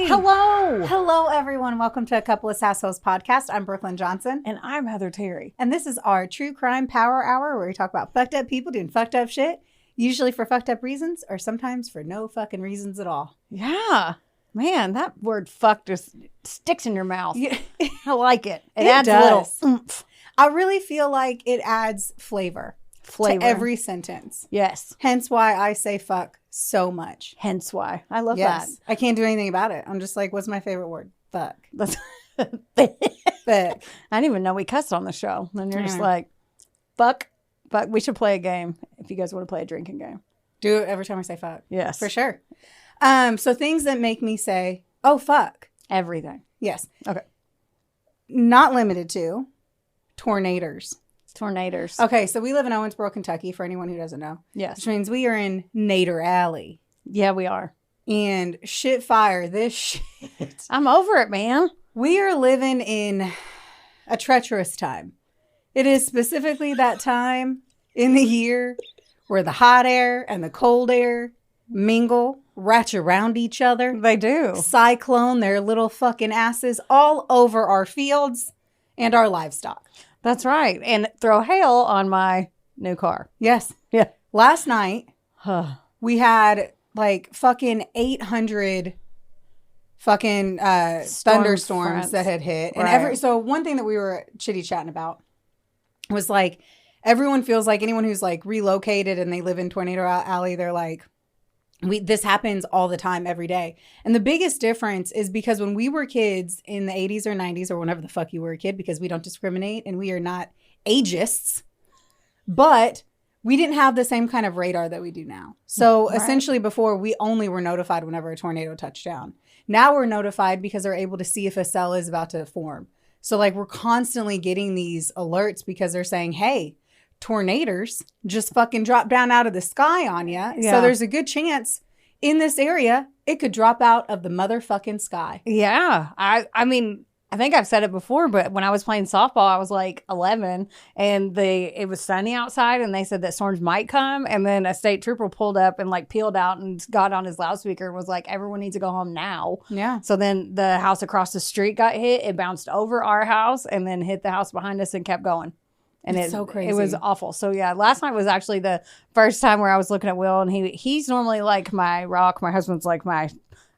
Hello. Hello, everyone. Welcome to A Couple of Sassholes podcast. I'm Brooklyn Johnson. And I'm Heather Terry. And this is our true crime power hour where we talk about fucked up people doing fucked up shit, usually for fucked up reasons or sometimes for no fucking reasons at all. Yeah. Man, that word fuck just sticks in your mouth. Yeah. I like it. It It adds does. a little oomph. I really feel like it adds flavor to every sentence. Yes. Hence why I say fuck so much. Hence why. I love Yes. I can't do anything about it. I'm just like, what's my favorite word? Fuck. that. Fuck. I didn't even know we cussed on the show. And you're just Yeah. like, fuck. But we should play a game if you guys want to play a drinking game. Do it every time I say fuck. Yes. For sure. So things that make me say, oh, fuck. Everything. Yes. Okay. Not limited to tornadoes. Tornadoes. Okay, so we live in Owensboro, Kentucky, for anyone who doesn't know. Yes. Which means we are in Nader Alley. Yeah, we are. And shit fire, this shit. I'm over it, man. We are living in a treacherous time. It is specifically that time in the year where the hot air and the cold air mingle, ratch around each other. They do. Cyclone their little fucking asses all over our fields and our livestock. That's right. And throw hail on my new car. Yes. Yeah. Last night, we had like fucking 800 fucking thunderstorms fronts that had hit. And Right. so one thing that we were chitty-chatting about was like, everyone feels like anyone who's like relocated and they live in Tornado Alley, they're like, this happens all the time, every day. And the biggest difference is because when we were kids in the 80s or 90s or whenever the fuck you were a kid, because we don't discriminate and we are not ageists, but we didn't have the same kind of radar that we do now. So essentially before, we only were notified whenever a tornado touched down. Now we're notified because they're able to see if a cell is about to form. So like we're constantly getting these alerts because they're saying, hey, tornadoes just fucking drop down out of the sky on you. Yeah. So there's a good chance in this area it could drop out of the motherfucking sky. Yeah. I mean, I think I've said it before, but when I was playing softball, I was like 11 and it was sunny outside and they said that storms might come. And then a state trooper pulled up and like peeled out and got on his loudspeaker and was like, everyone needs to go home now. Yeah. So then the house across the street got hit. It bounced over our house and then hit the house behind us and kept going. And it's so crazy. It was awful. So yeah, last night was actually the first time where I was looking at Will and he's normally like my rock. My husband's like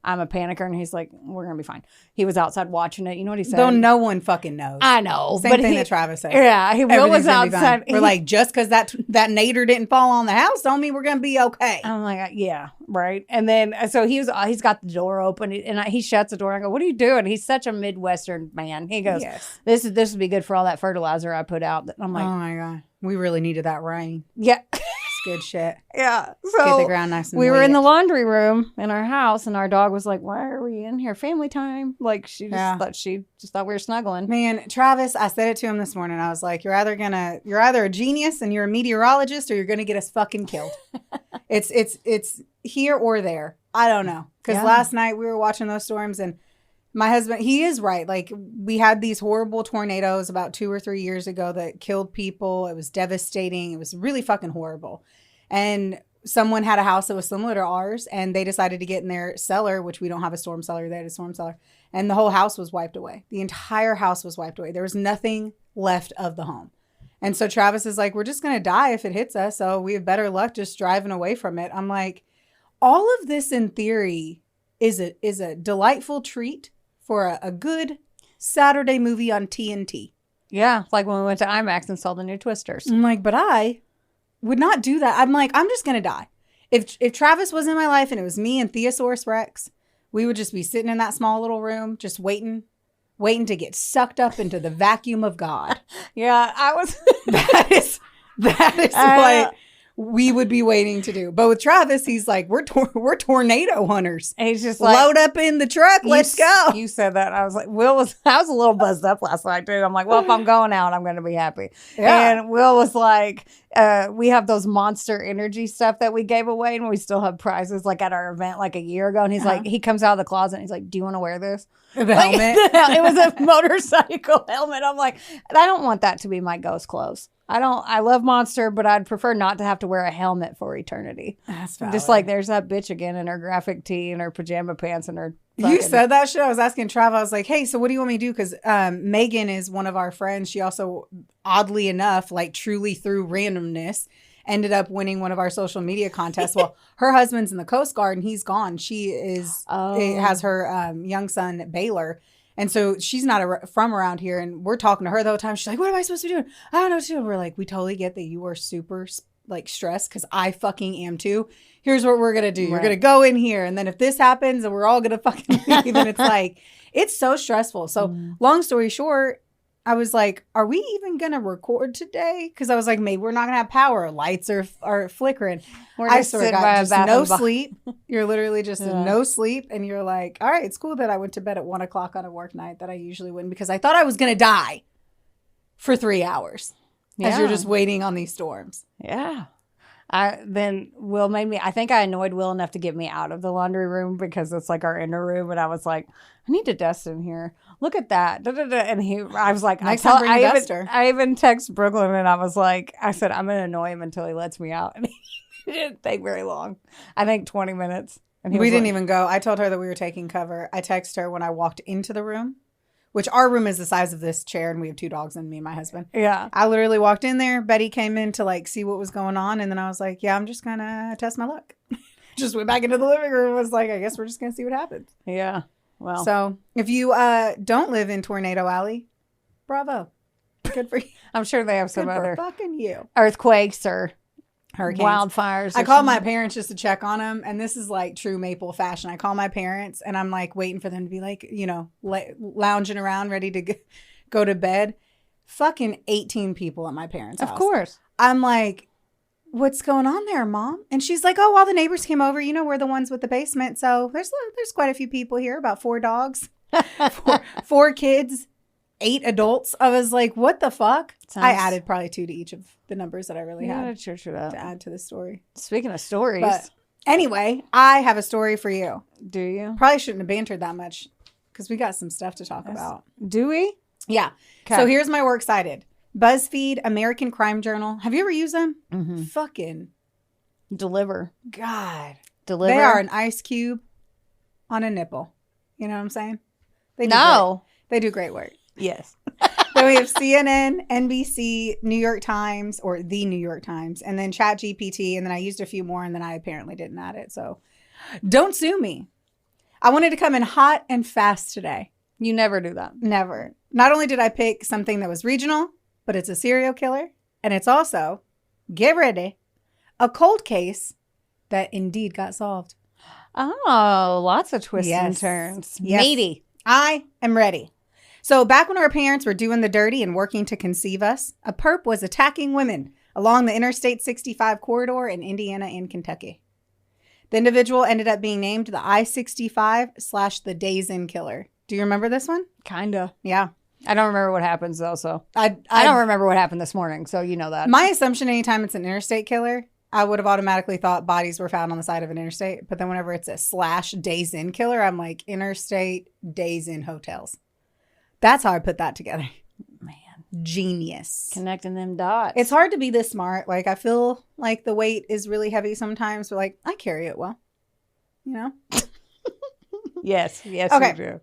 I'm a panicker and he's like, we're going to be fine. He was outside watching it. You know what he said? Though no one fucking knows. I know. Same thing that Travis said. Yeah. Will was outside. We're like, just because that nader didn't fall on the house don't mean we're going to be okay. I'm like, yeah, right. And then, so he's got the door open and he shuts the door. I go, what are you doing? He's such a Midwestern man. He goes, yes. This would be good for all that fertilizer I put out. I'm like, oh my God. We really needed that rain. yeah. It's good shit. Yeah. Get So the ground nice and we were wet. in the laundry room in our house and our dog was like, why are we in here? Family time. Like she just thought we were snuggling. Man, Travis, I said it to him this morning. I was like, you're either a genius and you're a meteorologist or you're going to get us fucking killed. It's here or there. I don't know. Because last night we were watching those storms and my husband, he is right. Like we had these horrible tornadoes about 2 or 3 years ago that killed people. It was devastating. It was really fucking horrible. And someone had a house that was similar to ours and they decided to get in their cellar, which we don't have a storm cellar. They had a storm cellar. And the whole house was wiped away. The entire house was wiped away. There was nothing left of the home. And so Travis is like, we're just going to die if it hits us. So we have better luck just driving away from it. I'm like, all of this in theory is a delightful treat for a good Saturday movie on TNT. Yeah. Like when we went to IMAX and saw the new Twisters. I'm like, but I would not do that. I'm like, I'm just going to die. If Travis was in my life and it was me and Theosaurus Rex, we would just be sitting in that small little room, just waiting to get sucked up into the vacuum of God. Yeah. I was. That is what we would be waiting to do. But with Travis, he's like, we're tornado hunters. And he's just like, load up in the truck. Let's go. You said that. I was like, I was a little buzzed up last night too. I'm like, well, if I'm going out, I'm going to be happy. Yeah. And Will was like, we have those Monster Energy stuff that we gave away and we still have prizes like at our event like a year ago. And he's like, he comes out of the closet and he's like, do you want to wear this? The helmet. It was a motorcycle helmet. I'm like, I don't want that to be my ghost clothes. I love Monster, but I'd prefer not to have to wear a helmet for eternity. That's valid. Just like there's that bitch again in her graphic tee and her pajama pants and her You said that shit. I was asking Trav. I was like, hey, so what do you want me to do? Because Megan is one of our friends. She also, oddly enough, like truly through randomness, ended up winning one of our social media contests. Well, her husband's in the Coast Guard and he's gone. She is has her young son at Baylor. And so she's not from around here. And we're talking to her the whole time. She's like, what am I supposed to be doing? I don't know what to do. We're like, we totally get that you are super like stressed because I fucking am too. Here's what we're going to do. You're going to go in here. And then if this happens and we're all going to fucking leave, and it's like, it's so stressful. So long story short, I was like, are we even going to record today? Because I was like, maybe we're not going to have power. Lights are flickering. I swear to God, just no sleep. You're literally just in no sleep. And you're like, all right, it's cool that I went to bed at 1 o'clock on a work night that I usually wouldn't because I thought I was going to die for 3 hours as you're just waiting on these storms. Yeah. Then Will made me, I think I annoyed Will enough to get me out of the laundry room because it's like our inner room. And I was like, I need to dust in here. Look at that. Da, da, da. And I was like, I even text Brooklyn and I said, I'm going to annoy him until he lets me out. And he didn't take very long. I think 20 minutes. And we didn't even go. I told her that we were taking cover. I texted her when I walked into the room, which our room is the size of this chair and we have 2 dogs and me and my husband. Yeah. I literally walked in there. Betty came in to like see what was going on. And then I was like, yeah, I'm just going to test my luck. Just went back into the living room and was like, I guess we're just going to see what happens. Yeah. Well. So if you don't live in Tornado Alley, bravo. Good for you. I'm sure they have some other fucking you. Earthquakes or hurricanes, wildfires. I called my parents just to check on them. And this is like true Maple fashion. I call my parents and I'm like waiting for them to be like, you know, lounging around ready to go to bed. Fucking 18 people at my parents' house. Of course. I'm like, what's going on there, Mom? And she's like, oh, all the neighbors came over. You know, we're the ones with the basement. So there's quite a few people here, about 4 dogs, 4 kids, 8 adults. I was like, what the fuck? I added probably 2 to each of the numbers that I really had to add to the story. Speaking of stories. But anyway, I have a story for you. Do you? Probably shouldn't have bantered that much because we got some stuff to talk about. Do we? Yeah. Okay. So here's my works cited. BuzzFeed, American Crime Journal. Have you ever used them? Mm-hmm. Fucking deliver. God. Deliver. They are an ice cube on a nipple. You know what I'm saying? They do great work. Yes. Then we have CNN, NBC, New York Times, or the New York Times, and then ChatGPT, and then I used a few more, and then I apparently didn't add it. So don't sue me. I wanted to come in hot and fast today. You never do that. Never. Not only did I pick something that was regional, but it's a serial killer, and it's also, get ready, a cold case that indeed got solved. Oh, lots of twists and turns. Yes. Meaty. I am ready. So back when our parents were doing the dirty and working to conceive us, a perp was attacking women along the Interstate 65 corridor in Indiana and Kentucky. The individual ended up being named the I-65 / the Days Inn Killer. Do you remember this one? Kinda. Yeah. I don't remember what happens though, so I don't remember what happened this morning, so you know that. My assumption anytime it's an interstate killer, I would have automatically thought bodies were found on the side of an interstate. But then whenever it's a / Days Inn Killer, I'm like, interstate, Days Inn hotels. That's how I put that together. Man. Genius. Connecting them dots. It's hard to be this smart. Like, I feel like the weight is really heavy sometimes, but like, I carry it well. You know? Yes. Yes, okay. You do.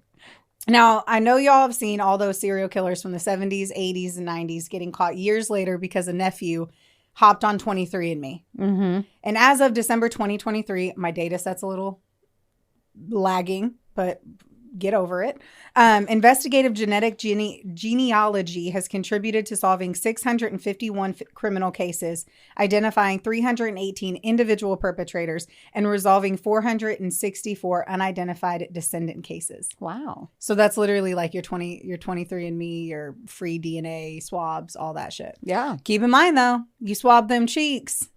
Now, I know y'all have seen all those serial killers from the 70s, 80s, and 90s getting caught years later because a nephew hopped on 23andMe. Mm-hmm. And as of December 2023, my data set's a little lagging, but get over it. Investigative genetic genealogy has contributed to solving 651 criminal cases, identifying 318 individual perpetrators, and resolving 464 unidentified descendant cases. Wow. So that's literally like your 23andMe, your free DNA swabs, all that shit. Yeah. Keep in mind though, you swab them cheeks,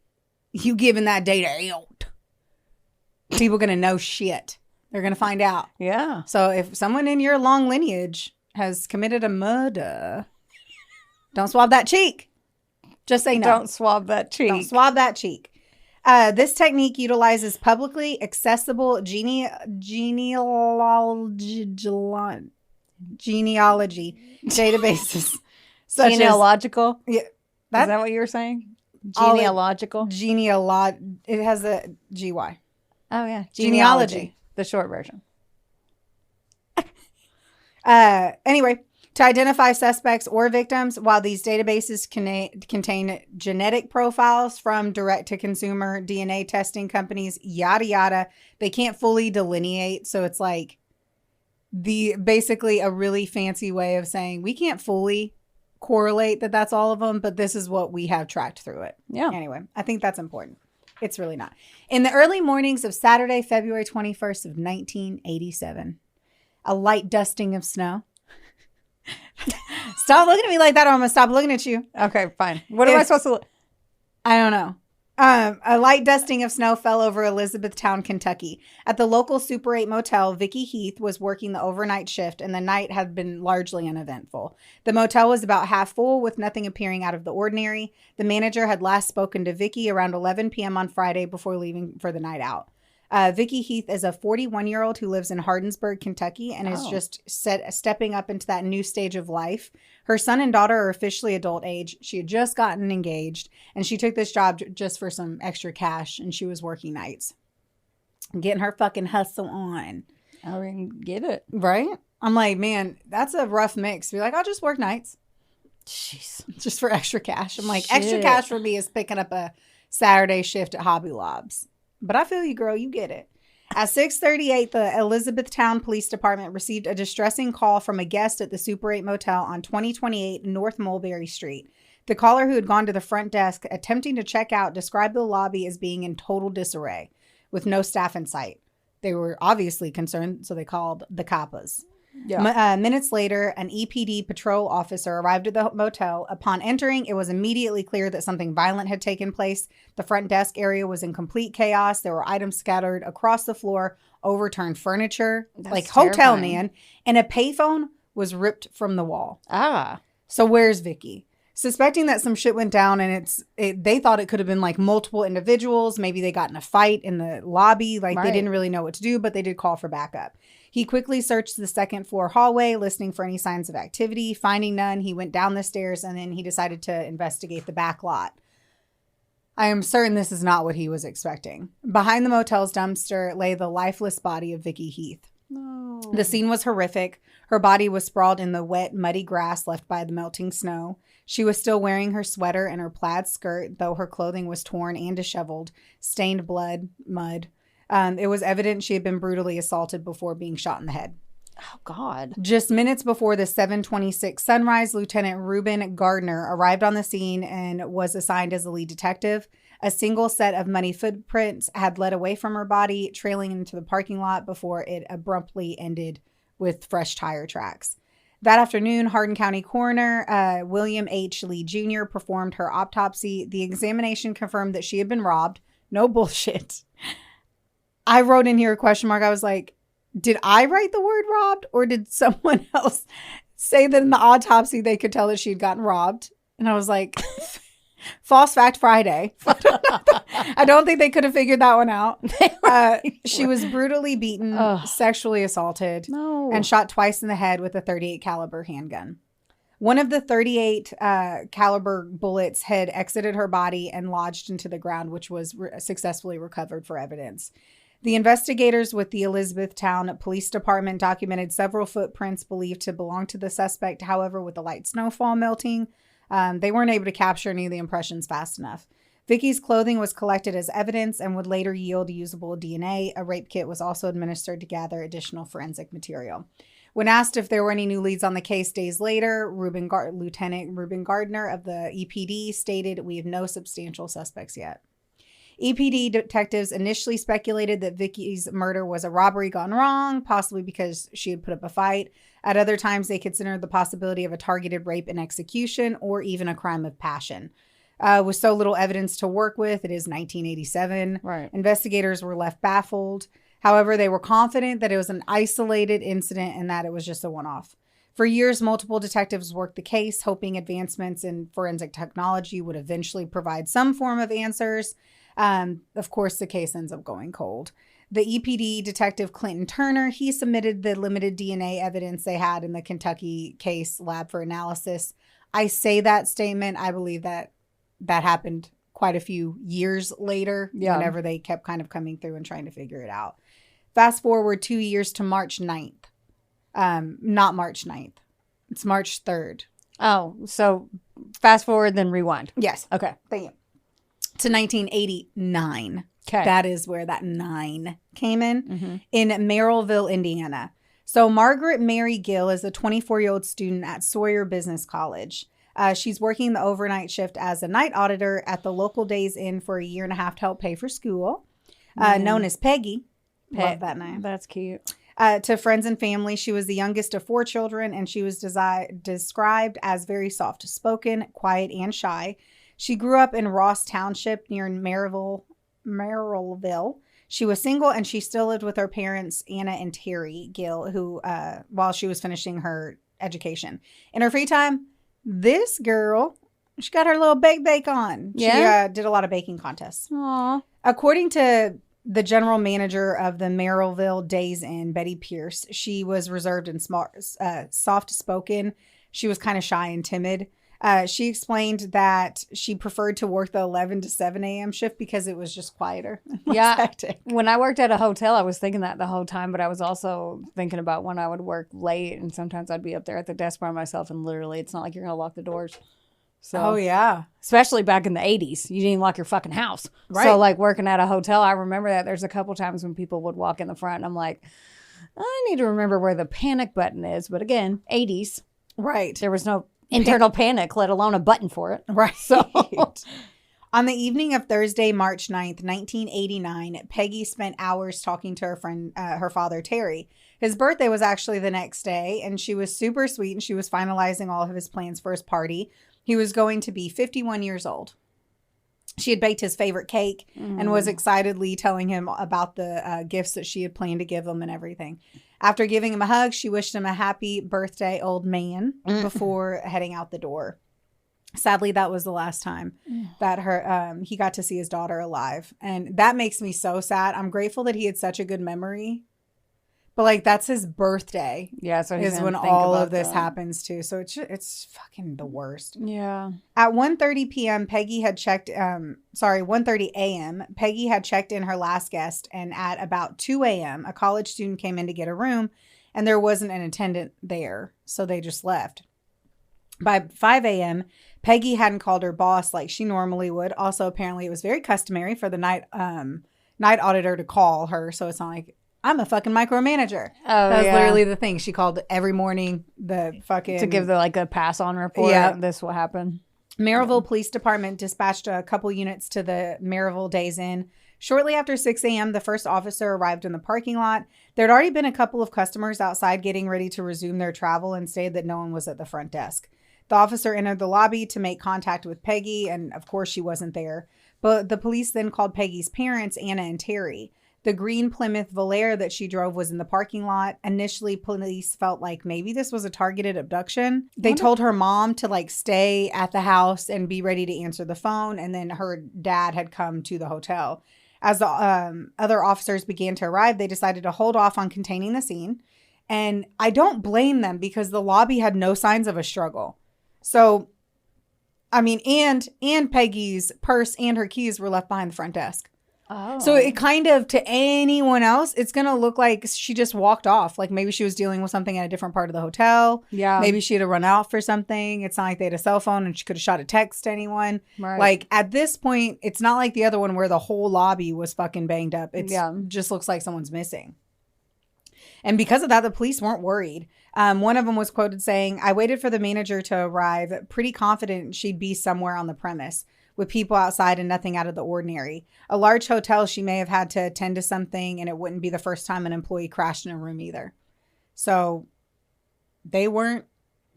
you giving that data out. People gonna know shit. They're going to find out. Yeah. So if someone in your long lineage has committed a murder, don't swab that cheek. Just say no. Don't swab that cheek. Don't swab that cheek. This technique utilizes publicly accessible genealogy databases. Genealogical? Yeah. Is that what you were saying? Genealogical. Genealogical? It has a GY. Oh, yeah. Genealogy. The short version. Anyway, to identify suspects or victims, while these databases contain genetic profiles from direct-to-consumer DNA testing companies, yada, yada, they can't fully delineate. So it's like basically a really fancy way of saying we can't fully correlate that that's all of them, but this is what we have tracked through it. Yeah. Anyway, I think that's important. It's really not. In the early mornings of Saturday, February 21st of 1987, a light dusting of snow. Stop looking at me like that or I'm going to stop looking at you. Okay, fine. What am I supposed to look? I don't know. A light dusting of snow fell over Elizabethtown, Kentucky. At the local Super 8 motel, Vicky Heath was working the overnight shift, and the night had been largely uneventful. The motel was about half full, with nothing appearing out of the ordinary. The manager had last spoken to Vicky around 11 p.m. on Friday before leaving for the night out. Vicky Heath is a 41-year-old who lives in Hardinsburg, Kentucky, and is just stepping up into that new stage of life. Her son and daughter are officially adult age. She had just gotten engaged, and she took this job just for some extra cash, and she was working nights. Getting her fucking hustle on. I mean, get it. Right? I'm like, man, that's a rough mix. Be like, I'll just work nights. Jeez. Just for extra cash. I'm like, Shit. Extra cash for me is picking up a Saturday shift at Hobby Lobs. But I feel you, girl. You get it. At 6:38, the Elizabethtown Police Department received a distressing call from a guest at the Super 8 Motel on 2028 North Mulberry Street. The caller, who had gone to the front desk attempting to check out, described the lobby as being in total disarray, with no staff in sight. They were obviously concerned, so they called the coppers. Yeah. Minutes later, an EPD patrol officer arrived at the motel. Upon entering, it was immediately clear that something violent had taken place. The front desk area was in complete chaos. There were items scattered across the floor, overturned furniture, like hotel man, and a payphone was ripped from the wall. So where's Vicky? Suspecting that some shit went down, and they thought it could have been like multiple individuals. Maybe they got in a fight in the lobby. They didn't really know what to do, but they did call for backup. He quickly searched the second floor hallway, listening for any signs of activity. Finding none, he went down the stairs, and then he decided to investigate the back lot. I am certain this is not what he was expecting. Behind the motel's dumpster lay the lifeless body of Vicky Heath. No. The scene was horrific. Her body was sprawled in the wet, muddy grass left by the melting snow. She was still wearing her sweater and her plaid skirt, though her clothing was torn and disheveled, stained mud. It was evident she had been brutally assaulted before being shot in the head. Oh, God. Just minutes before the 7:26 sunrise, Lieutenant Reuben Gardner arrived on the scene and was assigned as the lead detective. A single set of muddy footprints had led away from her body, trailing into the parking lot before it abruptly ended with fresh tire tracks. That afternoon, Hardin County Coroner William H. Lee Jr. performed her autopsy. The examination confirmed that she had been robbed. No bullshit. I wrote in here a question mark. I was like, did I write the word robbed, or did someone else say that in the autopsy they could tell that she'd gotten robbed? And I was like, false fact Friday. I don't think they could have figured that one out. She was brutally beaten, sexually assaulted, and shot twice in the head with a .38 caliber handgun. One of the .38 caliber bullets had exited her body and lodged into the ground, which was successfully recovered for evidence. The investigators with the Elizabethtown Police Department documented several footprints believed to belong to the suspect. However, with the light snowfall melting, they weren't able to capture any of the impressions fast enough. Vicky's clothing was collected as evidence and would later yield usable DNA. A rape kit was also administered to gather additional forensic material. When asked if there were any new leads on the case days later, Lieutenant Reuben Gardner of the EPD stated, "We have no substantial suspects yet." EPD detectives initially speculated that Vicky's murder was a robbery gone wrong, possibly because she had put up a fight. At other times, they considered the possibility of a targeted rape and execution, or even a crime of passion. With so little evidence to work with, it is 1987. Right. Investigators were left baffled. However, they were confident that it was an isolated incident and that it was just a one-off. For years, multiple detectives worked the case, hoping advancements in forensic technology would eventually provide some form of answers. Of course, the case ends up going cold. The EPD detective Clinton Turner, he submitted the limited DNA evidence they had in the Kentucky case lab for analysis. I say that statement. I believe that that happened quite a few years later, Yeah. whenever they kept kind of coming through and trying to figure it out. Fast forward 2 years to March 9th. Not March 9th. It's March 3rd. Oh, so fast forward, then rewind. Yes. Okay. Thank you. To 1989. Okay. That is where that 9 came in Merrillville, Indiana. So Margaret Mary Gill is a 24-year-old student at Sawyer Business College. She's working the overnight shift as a night auditor at the local Days Inn for a year and a half to help pay for school. Known as Peggy. Love that name. That's cute. To friends and family, she was the youngest of 4 children, and she was described as very soft-spoken, quiet, and shy. She grew up in Ross Township near Merrillville. She was single, and she still lived with her parents, Anna and Terry Gill, who, while she was finishing her education. In her free time, this girl, she got her little bake on. Yeah? She did a lot of baking contests. Aw. According to the general manager of the Merrillville Days Inn, Betty Pierce, she was reserved and smart, soft-spoken. She was kind of shy and timid. She explained that she preferred to work the 11 to 7 a.m. shift because it was just quieter. Yeah. Hectic. When I worked at a hotel, I was thinking that the whole time, but I was also thinking about when I would work late, and sometimes I'd be up there at the desk by myself, and literally, it's not like you're going to lock the doors. So, Oh, yeah. especially back in the 80s, you didn't even lock your fucking house. Right. So, like, working at a hotel, I remember that there's a couple times when people would walk in the front, and I'm like, I need to remember where the panic button is. But again, 80s, Right. there was no internal panic, let alone a button for it. Right. So, On the evening of Thursday, March 9th, 1989, Peggy spent hours talking to her friend, her father, Terry. His birthday was actually the next day, and she was super sweet, and she was finalizing all of his plans for his party. He was going to be 51 years old. She had baked his favorite cake and was excitedly telling him about the gifts that she had planned to give him and everything. After giving him a hug, she wished him a happy birthday, old man, before heading out the door. Sadly, that was the last time that he got to see his daughter alive. And that makes me so sad. I'm grateful that he had such a good memory. But, like, that's his birthday yeah, so is when all of this happens, too. So it's fucking the worst. Yeah. At 1:30 p.m., Peggy had checked, 1:30 a.m., Peggy had checked in her last guest. And at about 2 a.m., a college student came in to get a room, and there wasn't an attendant there. So they just left. By 5 a.m., Peggy hadn't called her boss like she normally would. Also, apparently, it was very customary for the night auditor to call her. So it's not like, I'm a fucking micromanager. Oh, That was yeah. literally the thing. She called every morning to give a pass on report. Yeah. This will happen. Maryville Police Department dispatched a couple units to the Maryville Days Inn. Shortly after 6 a.m., the first officer arrived in the parking lot. There had already been a couple of customers outside getting ready to resume their travel and stated that no one was at the front desk. The officer entered the lobby to make contact with Peggy, and of course she wasn't there. But the police then called Peggy's parents, Anna and Terry. The green Plymouth Velar that she drove was in the parking lot. Initially, police felt like maybe this was a targeted abduction. They told her mom to stay at the house and be ready to answer the phone. And then her dad had come to the hotel. As the other officers began to arrive, they decided to hold off on containing the scene. And I don't blame them because the lobby had no signs of a struggle. So, I mean, and Peggy's purse and her keys were left behind the front desk. Oh. So it kind of, to anyone else, it's going to look like she just walked off. Like maybe she was dealing with something at a different part of the hotel. Yeah. Maybe she had to run out for something. It's not like they had a cell phone and she could have shot a text to anyone. Right. Like at this point, it's not like the other one where the whole lobby was fucking banged up. It just looks like someone's missing. And because of that, the police weren't worried. One of them was quoted saying, "I waited for the manager to arrive, pretty confident she'd be somewhere on the premise, with people outside and nothing out of the ordinary. A large hotel, she may have had to attend to something, and it wouldn't be the first time an employee crashed in a room either." So they weren't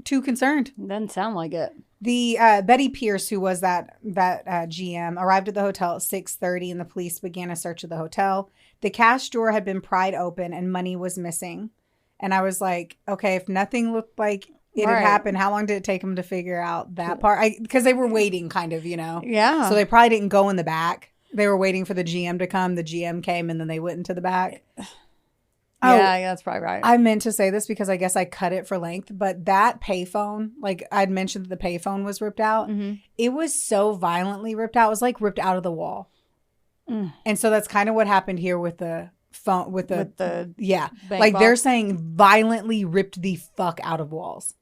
too concerned. Doesn't sound like it. The Betty Pierce, who was that GM, arrived at the hotel at 6:30, and the police began a search of the hotel. The cash drawer had been pried open, and money was missing. And I was like, okay, if nothing looked like it had happened, how long did it take them to figure out that part? Because they were waiting, kind of, Yeah. So they probably didn't go in the back. They were waiting for the GM to come. The GM came, and then they went into the back. Oh, yeah, that's probably right. I meant to say this because I guess I cut it for length, but that payphone, like I'd mentioned that the payphone was ripped out. Mm-hmm. It was so violently ripped out. It was like ripped out of the wall. And so that's kind of what happened here with the phone, with the yeah. Like box. they're saying violently ripped the fuck out of walls.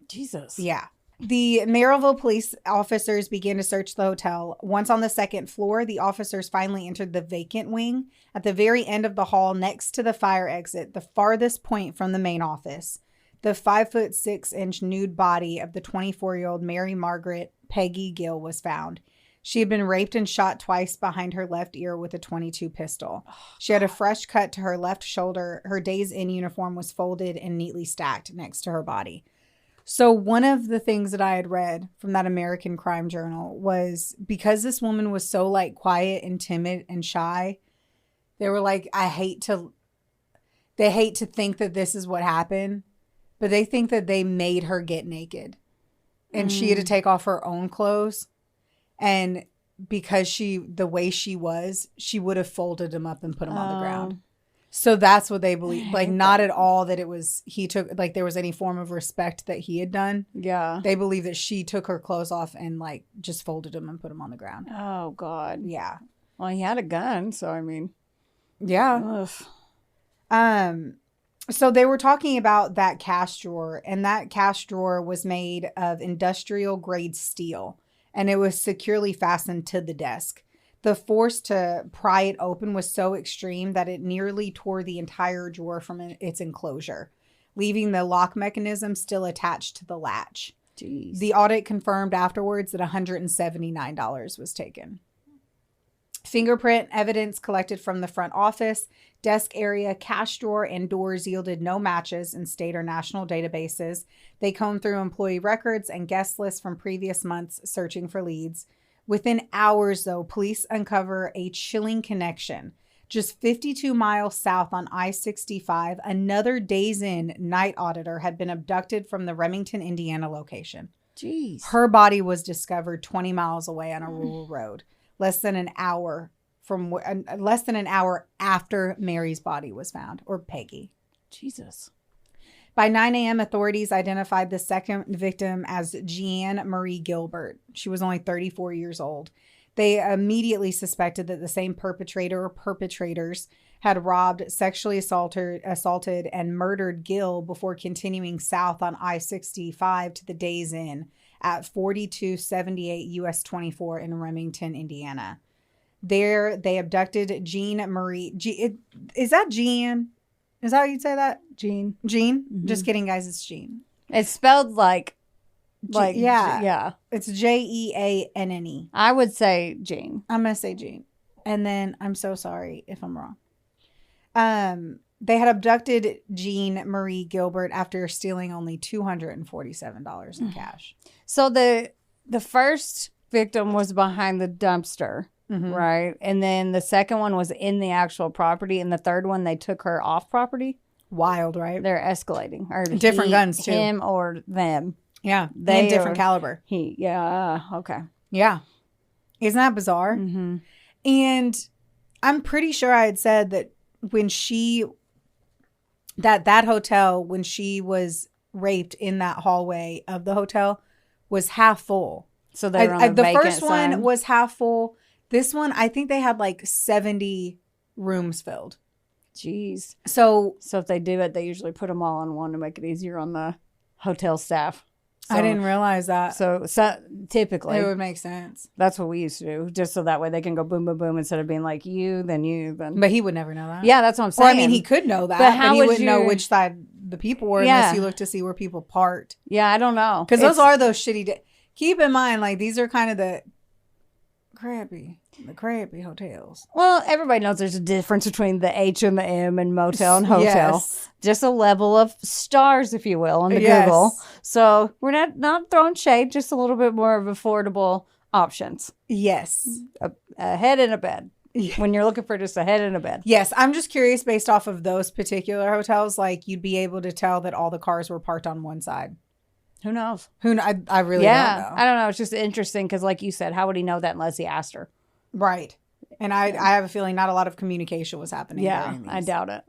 Jesus. Yeah. The Maryville police officers began to search the hotel. Once on the second floor, the officers finally entered the vacant wing at the very end of the hall next to the fire exit, the farthest point from the main office. The 5'6" nude body of the 24-year-old Mary Margaret Peggy Gill was found. She had been raped and shot twice behind her left ear with a .22 pistol. She had a fresh cut to her left shoulder. Her Days Inn uniform was folded and neatly stacked next to her body. So one of the things that I had read from that American Crime Journal was because this woman was so like quiet and timid and shy, they were like, they hate to think that this is what happened, but they think that they made her get naked and she had to take off her own clothes. And because the way she was, she would have folded them up and put them on the ground. So that's what they believe. Like, not at all that it was, he took, like, there was any form of respect that he had done. Yeah. They believe that she took her clothes off and, like, just folded them and put them on the ground. Oh, God. Yeah. Well, he had a gun, so I mean. Yeah. Ugh. So they were talking about that cash drawer, and that cash drawer was made of industrial grade steel, and it was securely fastened to the desk. The force to pry it open was so extreme that it nearly tore the entire drawer from its enclosure, leaving the lock mechanism still attached to the latch. Jeez. The audit confirmed afterwards that $179 was taken. Fingerprint evidence collected from the front office, desk area, cash drawer, and doors yielded no matches in state or national databases. They combed through employee records and guest lists from previous months, searching for leads. Within hours, though, police uncover a chilling connection. Just 52 miles south on I-65, another Days Inn night auditor had been abducted from the Remington, Indiana location. Jeez. Her body was discovered 20 miles away on a rural road, less than an hour after Mary's body was found, or Peggy. Jesus. By 9 a.m., authorities identified the second victim as Jeanne Marie Gilbert. She was only 34 years old. They immediately suspected that the same perpetrator or perpetrators had robbed, sexually assaulted, and murdered Gill before continuing south on I-65 to the Days Inn at 4278 US 24 in Remington, Indiana. There, they abducted Jeanne Marie. Is that Jeanne? Is that how you'd say that? Jean. Jean? Mm-hmm. Just kidding, guys. It's Jean. It's spelled like yeah. Yeah. It's Jeanne. I would say Jean. I'm going to say Jean. And then I'm so sorry if I'm wrong. They had abducted Jeanne Marie Gilbert after stealing only $247 in cash. So the first victim was behind the dumpster. Mm-hmm. Right. And then the second one was in the actual property. And the third one, they took her off property. Wild, right? They're escalating. Or different guns, too. Him or them. Yeah. They different caliber. Yeah. Okay. Yeah. Isn't that bizarre? Mm-hmm. And I'm pretty sure I had said that when that hotel, when she was raped in that hallway of the hotel, was half full. So they were on the first side. One was half full. This one, I think they had like 70 rooms filled. Jeez. So if they do it, they usually put them all on one to make it easier on the hotel staff. So, I didn't realize that. So typically. It would make sense. That's what we used to do, just so that way they can go boom, boom, boom, instead of being like you, then. But he would never know that. Yeah, that's what I'm saying. Or, I mean, he could know that, but he wouldn't know which side the people were unless you looked to see where people parked. Yeah, I don't know. Because those are those shitty... Keep in mind, like, these are kind of the crappy hotels. Well, everybody knows there's a difference between the H and the M and motel and hotel. Yes. Just a level of stars, if you will, on the Google. So we're not throwing shade, just a little bit more of affordable options. Yes. A head and a bed. Yeah. When you're looking for just a head and a bed. Yes. I'm just curious, based off of those particular hotels, like, you'd be able to tell that all the cars were parked on one side. Who knows? I really don't know. I don't know. It's just interesting because, like you said, how would he know that unless he asked her? Right. And I have a feeling not a lot of communication was happening. Yeah, I doubt it.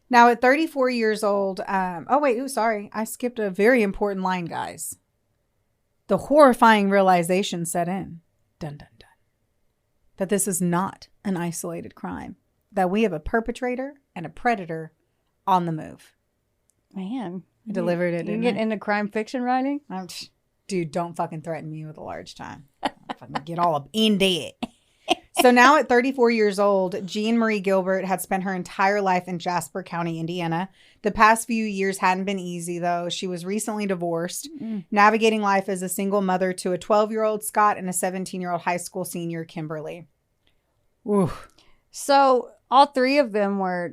Now, at 34 years old, sorry. I skipped a very important line, guys. The horrifying realization set in. Dun, dun, dun. That this is not an isolated crime. That we have a perpetrator and a predator on the move. Man. I delivered it, You didn't get I? into crime fiction writing? Dude, don't fucking threaten me with a large time. I'll fucking get all up in dead. So now at 34 years old, Jean Marie Gilbert had spent her entire life in Jasper County, Indiana. The past few years hadn't been easy, though. She was recently divorced, navigating life as a single mother to a 12-year-old Scott and a 17-year-old high school senior, Kimberly. Ooh. So all three of them were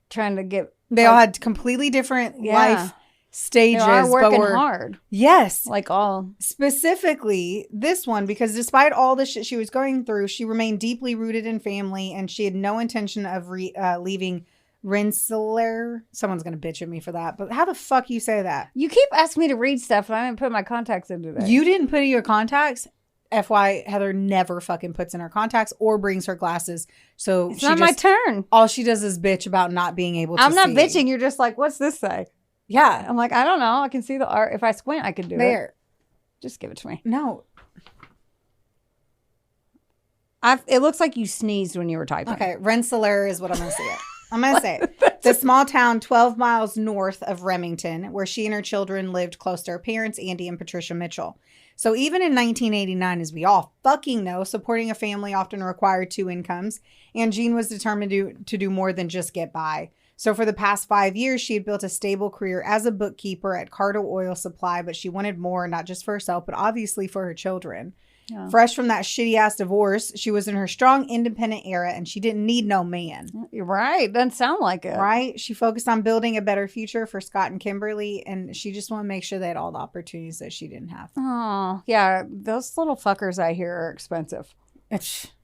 trying to get... They all had completely different life stages. They are working but hard. Yes. Like all. Specifically, this one, because despite all the shit she was going through, she remained deeply rooted in family, and she had no intention of leaving Rensselaer. Someone's going to bitch at me for that, but how the fuck you say that? You keep asking me to read stuff, and I didn't put my contacts in today. You didn't put in your contacts? FY, Heather never fucking puts in her contacts or brings her glasses. So it's not my turn. All she does is bitch about not being able to see. I'm not bitching. You're just like, what's this say? Yeah. I'm like, I don't know. I can see the art. If I squint, I can do it. Just give it to me. No. It looks like you sneezed when you were typing. Okay. Rensselaer is what I'm going to say it. I'm going to say it. The small town 12 miles north of Remington, where she and her children lived close to her parents, Andy and Patricia Mitchell. So even in 1989, as we all fucking know, supporting a family often required two incomes, and Jean was determined to do more than just get by. So for the past 5 years, she had built a stable career as a bookkeeper at Cardo Oil Supply, but she wanted more, not just for herself, but obviously for her children. Yeah. Fresh from that shitty-ass divorce, she was in her strong, independent era, and she didn't need no man. You're right. Doesn't sound like it. Right? She focused on building a better future for Scott and Kimberly, and she just wanted to make sure they had all the opportunities that she didn't have. Oh, yeah. Those little fuckers I hear are expensive.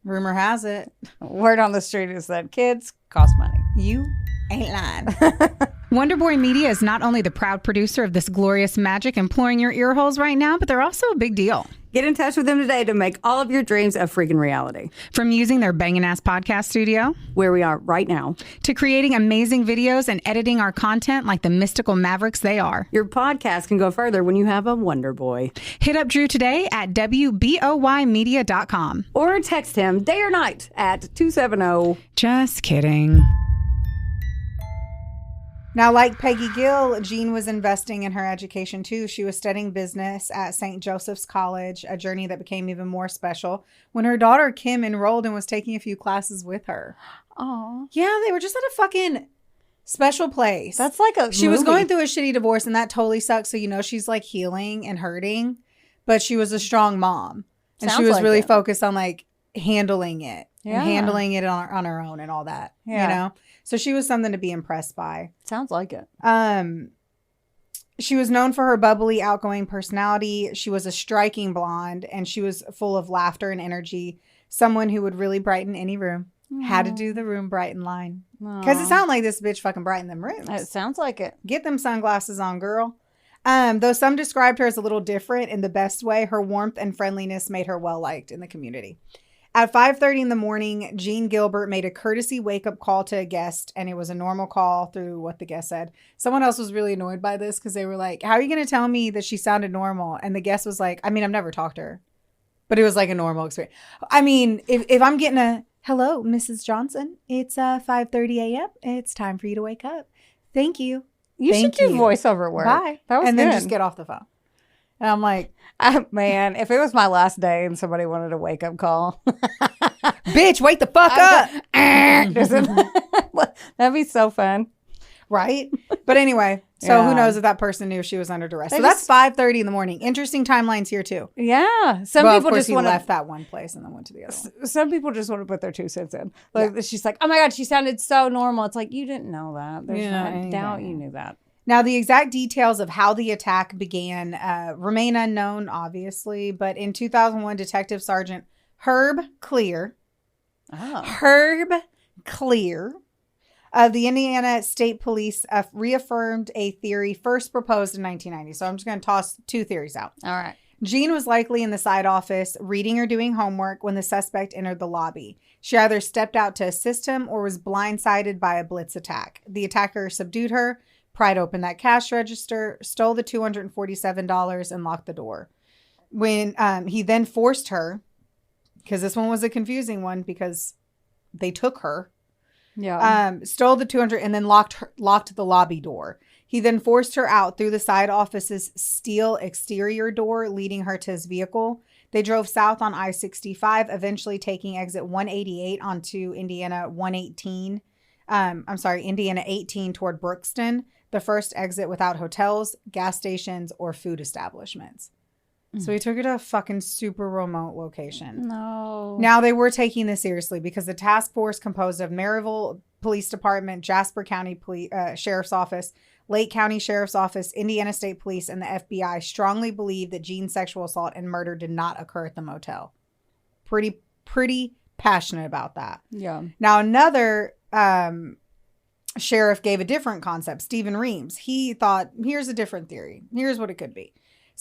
Rumor has it. Word on the street is that kids cost money. You ain't lying. Wonderboy Media is not only the proud producer of this glorious magic imploring your ear holes right now, but they're also a big deal. Get in touch with them today to make all of your dreams a freaking reality. From using their banging ass podcast studio, where we are right now, to creating amazing videos and editing our content like the mystical mavericks they are. Your podcast can go further when you have a Wonder Boy. Hit up Drew today at WBOYmedia.com. Or text him day or night at 270. Just kidding. Now, like Peggy Gill, Jean was investing in her education, too. She was studying business at St. Joseph's College, a journey that became even more special when her daughter, Kim, enrolled and was taking a few classes with her. Oh, yeah, they were just at a fucking special place. That's like a She was going through a shitty divorce, and that totally sucks. So, you know, she's like healing and hurting, but she was a strong mom. And she was like really focused on like handling it. Yeah. And handling it on her own and all that. Yeah. You know? So she was something to be impressed by. Sounds like it. She was known for her bubbly, outgoing personality. She was a striking blonde, and she was full of laughter and energy. Someone who would really brighten any room. Aww. Had to do the room brighten line. Because it sounded like this bitch fucking brightened them rooms. It sounds like it. Get them sunglasses on, girl. Though some described her as a little different in the best way, her warmth and friendliness made her well-liked in the community. At 5:30 in the morning, Jean Gilbert made a courtesy wake-up call to a guest, and it was a normal call through what the guest said. Someone else was really annoyed by this because they were like, how are you going to tell me that she sounded normal? And the guest was like, I mean, I've never talked to her, but it was like a normal experience. I mean, if I'm getting a, hello, Mrs. Johnson, it's 5:30 a.m. It's time for you to wake up. Thank you. You should do voiceover work. Bye. That was and good. Then just get off the phone. And I'm like, man, if it was my last day and somebody wanted a wake up call, bitch, wake the fuck up. That'd be so fun. Right? But anyway, so who knows if that person knew she was under duress. So that's 5:30 in the morning. Interesting timelines here too. Yeah. Some people just want to left that one place and then went to the other one. Some people just want to put their 2 cents in. Like she's like, oh my God, she sounded so normal. It's like, you didn't know that. There's no doubt you knew that. Now, the exact details of how the attack began remain unknown, obviously. But in 2001, Detective Sergeant Herb Clear of the Indiana State Police reaffirmed a theory first proposed in 1990. So I'm just going to toss 2 theories out. All right. Jean was likely in the side office reading or doing homework when the suspect entered the lobby. She either stepped out to assist him or was blindsided by a blitz attack. The attacker subdued her, pried open that cash register, stole the $247, and locked the door. When he then forced her, because this one was a confusing one because they took her, stole the $200 and then locked the lobby door. He then forced her out through the side office's steel exterior door, leading her to his vehicle. They drove south on I-65, eventually taking exit 188 onto Indiana 18 toward Brookston, the first exit without hotels, gas stations, or food establishments. So he took her to a fucking super remote location. No. Now, they were taking this seriously because the task force composed of Maryville Police Department, Jasper County Sheriff's Office, Lake County Sheriff's Office, Indiana State Police, and the FBI strongly believed that Jean's sexual assault and murder did not occur at the motel. Pretty passionate about that. Yeah. Now, another sheriff gave a different concept, Stephen Reams. He thought, here's a different theory. Here's what it could be.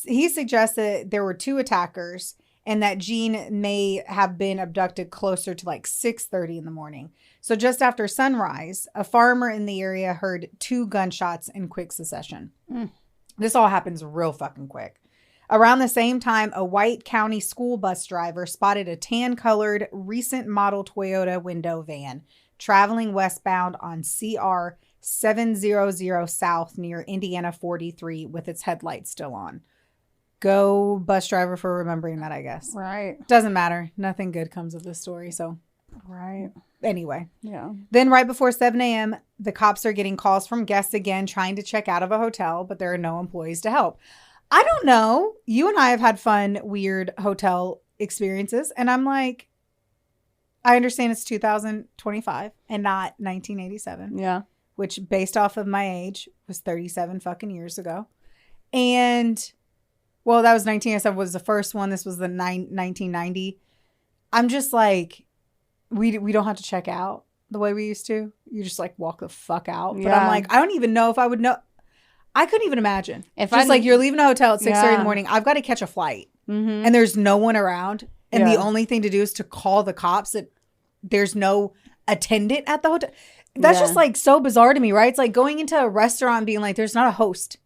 He suggested there were two attackers and that Jean may have been abducted closer to like 6:30 in the morning. So just after sunrise, a farmer in the area heard 2 gunshots in quick succession. This all happens real fucking quick. Around the same time, a White County school bus driver spotted a tan-colored, recent model Toyota window van traveling westbound on CR 700 South near Indiana 43 with its headlights still on. Go bus driver for remembering that, I guess. Right. Doesn't matter. Nothing good comes of this story. So, right. Anyway. Yeah. Then right before 7 a.m., the cops are getting calls from guests again trying to check out of a hotel, but there are no employees to help. I don't know. You and I have had fun, weird hotel experiences. And I'm like, I understand it's 2025 and not 1987. Yeah. Which, based off of my age, was 37 fucking years ago. And... well, that was 1987 was the first one. This was the 1990. I'm just like, we don't have to check out the way we used to. You just like walk the fuck out. But I'm like, I don't even know if I would know. I couldn't even imagine. If just like you're leaving a hotel at 6:30 in the morning, I've got to catch a flight and there's no one around. And the only thing to do is to call the cops that there's no attendant at the hotel. That's just like so bizarre to me, right? It's like going into a restaurant and being like, there's not a host.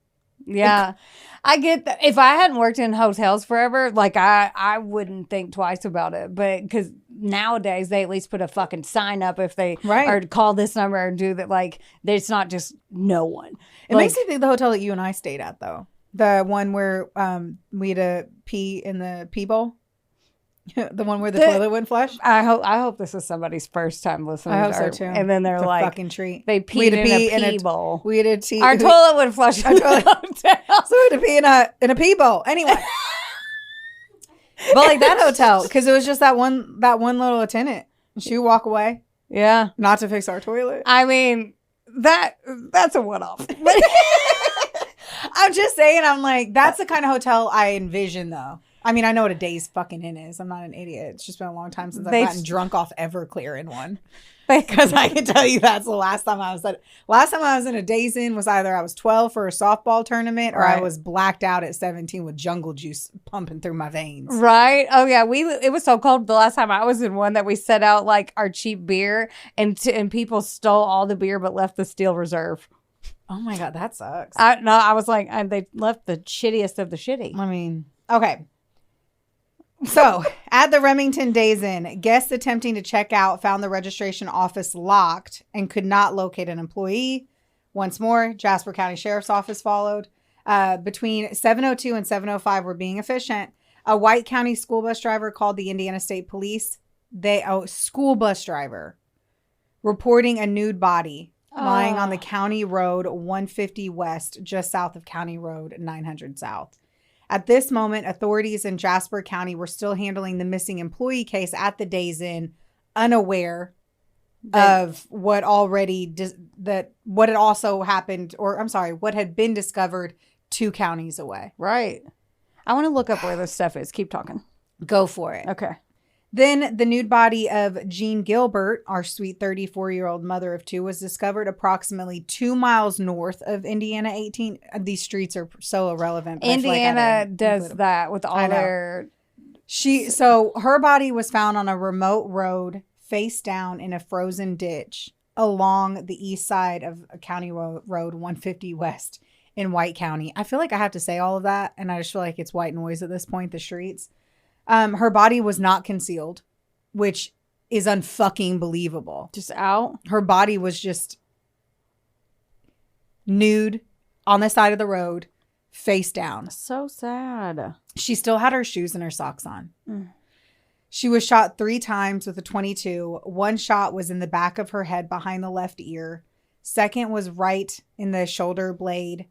Yeah. Like, I get that. If I hadn't worked in hotels forever, like I wouldn't think twice about it. But because nowadays they at least put a fucking sign up if they or call this number or do that. Like it's not just no one. It makes me think the hotel that you and I stayed at, though, the one where we had to pee in the pee bowl. The one where the toilet went flush. I hope this is somebody's first time listening. I hope so too. And then they're it's like, a fucking treat. They peed in a pee bowl. We had to tea. Our toilet would flush. Our toilet. So we had to pee in a pee bowl. Anyway, but like that hotel, because it was just that one little attendant. She would walk away. Yeah, not to fix our toilet. I mean that's a one-off. I'm just saying. I'm like, that's the kind of hotel I envision, though. I mean, I know what a Days fucking Inn is. I'm not an idiot. It's just been a long time since I've gotten drunk off Everclear in one. Because I can tell you that's the last time I was at. Last time I was in a Days Inn was either I was 12 for a softball tournament or I was blacked out at 17 with jungle juice pumping through my veins. Right. Oh yeah. It was so cold the last time I was in one that we set out like our cheap beer and people stole all the beer but left the steel reserve. Oh my God, that sucks. I was like, they left the shittiest of the shitty. I mean, okay. So, at the Remington Days Inn, guests attempting to check out found the registration office locked and could not locate an employee. Once more, Jasper County Sheriff's Office followed. Between 7:02 and 7:05 were being efficient. A White County school bus driver called the Indiana State Police. School bus driver reporting a nude body lying on the County Road 150 West, just south of County Road 900 South. At this moment, authorities in Jasper County were still handling the missing employee case at the Days Inn, unaware of what had been discovered 2 counties away. Right. I want to look up where this stuff is. Keep talking. Go for it. Okay. Then the nude body of Jean Gilbert, our sweet 34-year-old mother of two, was discovered approximately 2 miles north of Indiana 18. These streets are so irrelevant. Indiana does that with all their... So her body was found on a remote road face down in a frozen ditch along the east side of County Road 150 West in White County. I feel like I have to say all of that, and I just feel like it's white noise at this point, the streets. Her body was not concealed, which is unfucking believable. Just out? Her body was just nude on the side of the road, face down. So sad. She still had her shoes and her socks on. She was shot 3 times with a .22. One shot was in the back of her head behind the left ear. Second was right in the shoulder blade.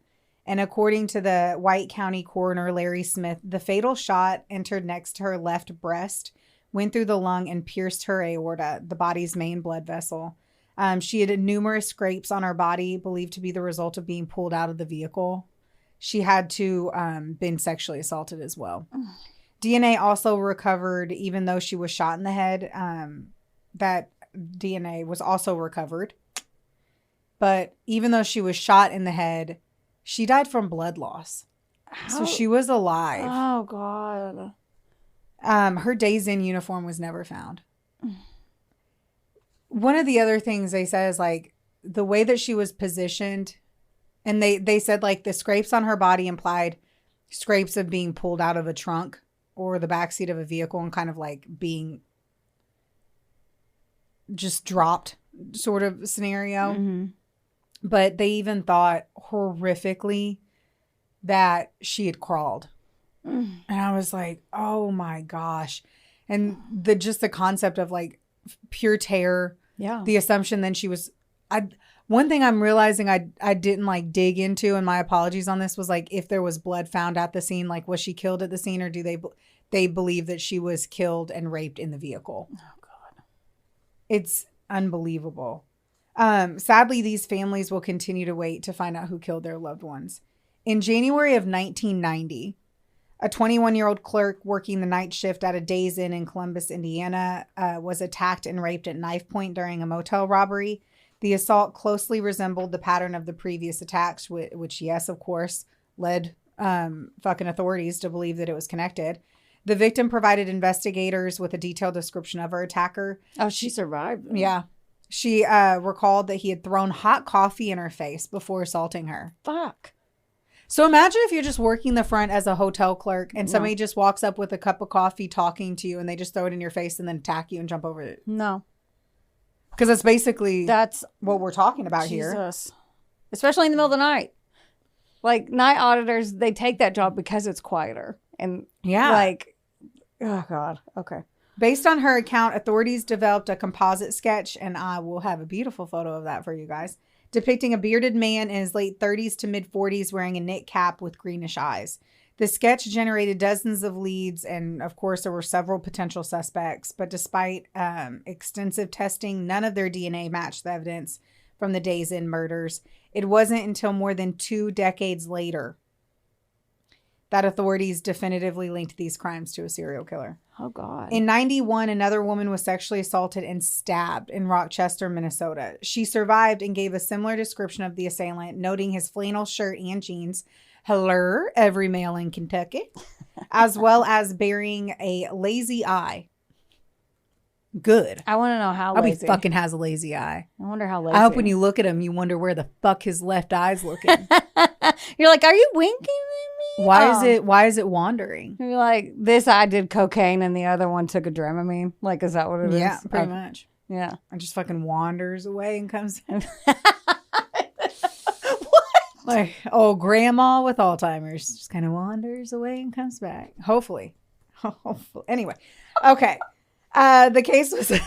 And according to the White County coroner, Larry Smith, the fatal shot entered next to her left breast, went through the lung, and pierced her aorta, the body's main blood vessel. She had numerous scrapes on her body, believed to be the result of being pulled out of the vehicle. She had to been sexually assaulted as well. DNA also recovered, even though she was shot in the head. That DNA was also recovered. But even though she was shot in the head, she died from blood loss. So she was alive. Oh, God. Her Days Inn uniform was never found. One of the other things they said is like the way that she was positioned, and they said like the scrapes on her body implied scrapes of being pulled out of a trunk or the backseat of a vehicle and kind of like being just dropped sort of scenario. Mm-hmm. But they even thought horrifically that she had crawled. And I was like, oh my gosh. And the concept of like pure terror. Yeah. The assumption then she was, one thing I'm realizing I didn't like dig into, and my apologies on this, was like if there was blood found at the scene, like was she killed at the scene, or do they believe that she was killed and raped in the vehicle? Oh God. It's unbelievable. Sadly, these families will continue to wait to find out who killed their loved ones. In January of 1990, a 21-year-old clerk working the night shift at a Days Inn in Columbus, Indiana, was attacked and raped at knife point during a motel robbery. The assault closely resembled the pattern of the previous attacks, which yes, of course, led fucking authorities to believe that it was connected. The victim provided investigators with a detailed description of her attacker. Oh, she survived. Yeah. She recalled that he had thrown hot coffee in her face before assaulting her. Fuck. So imagine if you're just working the front as a hotel clerk and somebody just walks up with a cup of coffee talking to you and they just throw it in your face and then attack you and jump over it. No. Because that's what we're talking about Jesus. here. Especially in the middle of the night. Like night auditors, they take that job because it's quieter. And like, oh God. Okay. Based on her account, authorities developed a composite sketch, and I will have a beautiful photo of that for you guys, depicting a bearded man in his late 30s to mid 40s wearing a knit cap with greenish eyes. The sketch generated dozens of leads, and of course there were several potential suspects, but despite extensive testing, none of their DNA matched the evidence from the Days Inn murders. It wasn't until more than 2 decades later that authorities definitively linked these crimes to a serial killer. Oh, God. In 91, another woman was sexually assaulted and stabbed in Rochester, Minnesota. She survived and gave a similar description of the assailant, noting his flannel shirt and jeans, ller, every male in Kentucky, as well as bearing a lazy eye. Good. I want to know how He lazy. fucking has a lazy eye. I wonder how lazy. I hope when you look at him, you wonder where the fuck his left eye's looking. You're like, are you winking at me? Why is it wandering? You're like, this eye did cocaine and the other one took a Dramamine. Like, is that what it is? Yeah, pretty much. Yeah. It just fucking wanders away and comes in. What? Like, oh, grandma with Alzheimer's just kind of wanders away and comes back. Hopefully. Anyway. Okay. The case was...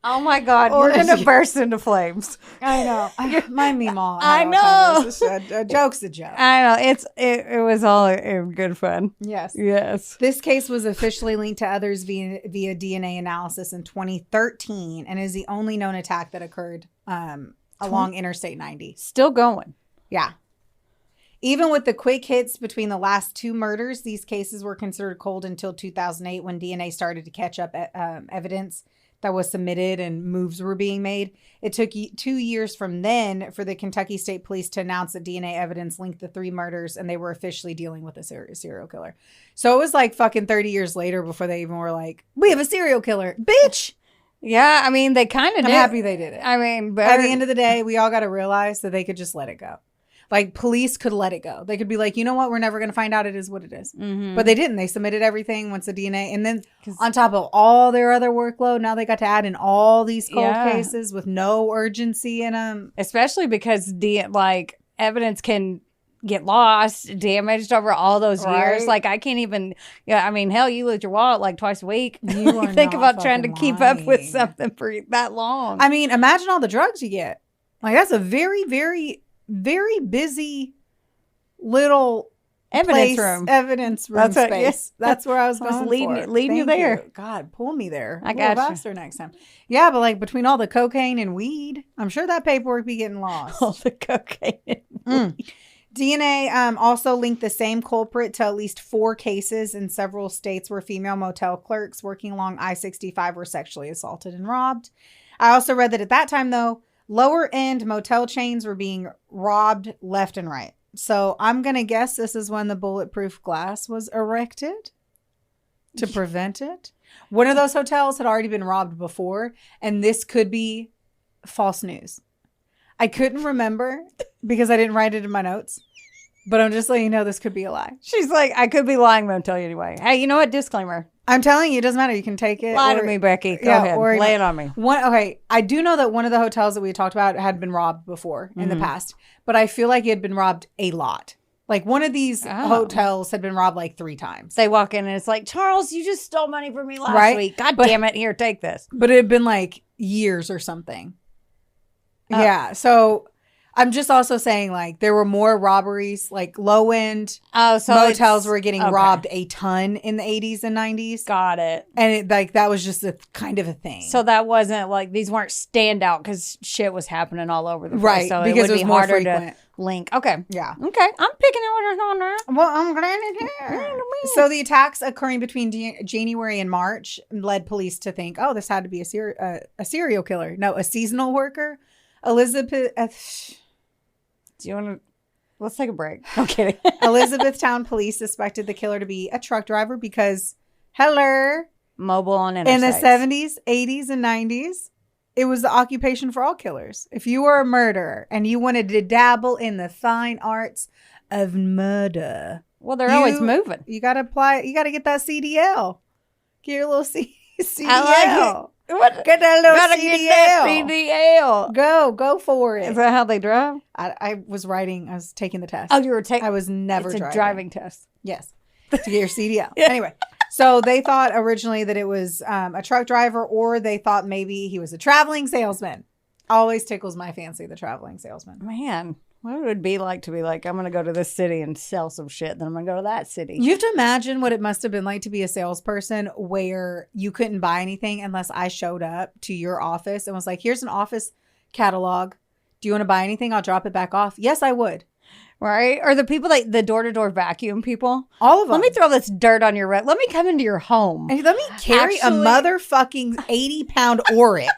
Oh my God, we're going to burst into flames. I know. Mind me, Mom. I know. A joke's a joke. I know. It was all good fun. Yes. Yes. This case was officially linked to others via DNA analysis in 2013 and is the only known attack that occurred along Interstate 90. Still going. Yeah. Even with the quick hits between the last two murders, these cases were considered cold until 2008 when DNA started to catch up evidence that was submitted and moves were being made. It took 2 years from then for the Kentucky State Police to announce that DNA evidence linked the 3 murders and they were officially dealing with a serial killer. So it was like fucking 30 years later before they even were like, we have a serial killer, bitch. Yeah, I mean, they kind of did. I'm happy they did it. I mean, at the end of the day, we all got to realize that they could just let it go. Like, police could let it go. They could be like, you know what? We're never going to find out. It is what it is. Mm-hmm. But they didn't. They submitted everything once the DNA. And then on top of all their other workload, now they got to add in all these cold cases with no urgency in them. Especially because, evidence can get lost, damaged over all those years. Like, I can't even, I mean, hell, you lose your wallet like twice a week. You are think about trying to keep up with something for that long. I mean, imagine all the drugs you get. Like, that's a very, very... very busy little evidence room space. That's where I was going leading you there. God, pull me there. I got faster next time. Yeah, but like between all the cocaine and weed, I'm sure that paperwork be getting lost. All the cocaine and weed. DNA also linked the same culprit to at least 4 cases in several states where female motel clerks working along I-65 were sexually assaulted and robbed. I also read that at that time, though, lower end motel chains were being robbed left and right. So I'm going to guess this is when the bulletproof glass was erected to prevent it. One of those hotels had already been robbed before, and this could be false news. I couldn't remember because I didn't write it in my notes, but I'm just letting you know this could be a lie. She's like, I could be lying, but I'm telling you anyway. Hey, you know what? Disclaimer. I'm telling you, it doesn't matter. You can take it. Lie to me, Becky. Go ahead. Lay it on me. Okay. I do know that one of the hotels that we talked about had been robbed before in the past, but I feel like it had been robbed a lot. Like one of these hotels had been robbed like 3 times. They walk in and it's like, Charles, you just stole money from me last week. God damn it. Here, take this. But it had been like years or something. Yeah. So I'm just also saying, like, there were more robberies, like low-end motels were getting robbed a ton in the 80s and 90s. Got it. And that was just a kind of a thing. So that wasn't like, these weren't standout because shit was happening all over the place. Right, so because it would be more harder frequent. To link. Okay. Yeah. Okay. I'm picking it what's on there. Well, I'm glad it is. So the attacks occurring between January and March led police to think, oh, this had to be a serial killer. No, a seasonal worker. Elizabeth... Do you want to... Let's take a break. I'm kidding. Elizabethtown police suspected the killer to be a truck driver because, mobile on interstates. In the 70s, 80s, and 90s, it was the occupation for all killers. If you were a murderer and you wanted to dabble in the fine arts of murder... Well, they're always moving. You got to apply... You got to get that CDL. Get your little CDL. I like it. What? Get that little Gotta CDL. get that CDL. Go for it. Is that how they drive? I was taking the test. Oh, you were taking. I was never it's driving. A driving test. Yes, to get your CDL. Anyway, so they thought originally that it was a truck driver, or they thought maybe he was a traveling salesman. Always tickles my fancy, the traveling salesman. Man, what would it be like to be like, I'm going to go to this city and sell some shit, then I'm going to go to that city? You have to imagine what it must have been like to be a salesperson where you couldn't buy anything unless I showed up to your office and was like, here's an office catalog. Do you want to buy anything? I'll drop it back off. Yes, I would. Right? Or the people like the door-to-door vacuum people. All of them. Let me throw this dirt on your roof. Let me come into your home. And let me carry a motherfucking 80-pound Oric.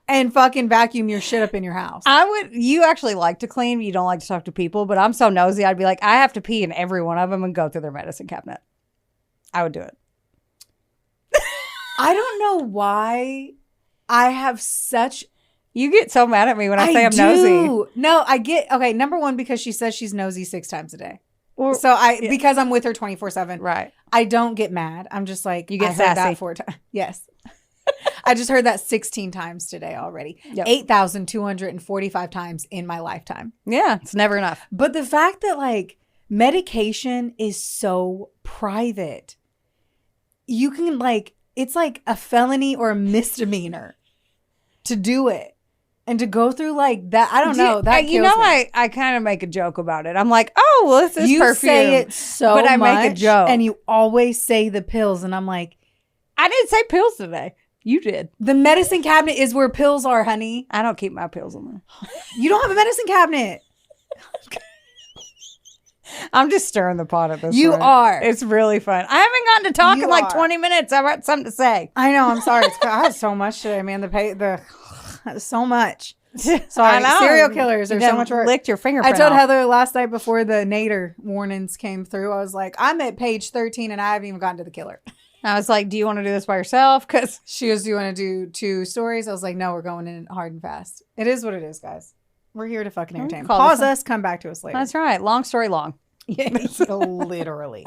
And fucking vacuum your shit up in your house. You actually like to clean. You don't like to talk to people, but I'm so nosy. I'd be like, I have to pee in every one of them and go through their medicine cabinet. I would do it. I don't know why I have such... You get so mad at me when I say I'm nosy. No, I get... Okay, number one, because she says she's nosy 6 times a day. Well, because I'm with her 24/7. Right. I don't get mad. I'm just like, you get sassy. I heard that 4 times. Yes. I just heard that 16 times today already. Yep. 8,245 times in my lifetime. Yeah, it's never enough. But the fact that like medication is so private, you can like, it's like a felony or a misdemeanor to do it. And to go through like that, I don't know. That kills me. I kind of make a joke about it. I'm like, oh, well, this is you perfume. You say it so but I much, make a joke. And you always say the pills. And I'm like, I didn't say pills today. You did. The medicine cabinet is where pills are, honey. I don't keep my pills in there. You don't have a medicine cabinet. I'm just stirring the pot at this You point. are. It's really fun. I haven't gotten to talk You in like are. 20 minutes. I've got something to say. I know. I'm sorry. I had so much today, man. So much. Sorry. I know. Serial killers. You There's so done much work. licked your I fingerprint told off. Heather last night before the Nader warnings came through. I was like, I'm at page 13 and I haven't even gotten to the killer. I was like, do you want to do this by yourself? Because She goes, do you want to do 2 stories? I was like, no, we're going in hard and fast. It is what it is, guys. We're here to fucking entertain. call Pause this us. Come back to us later. that's right. Long story long. Yeah, literally.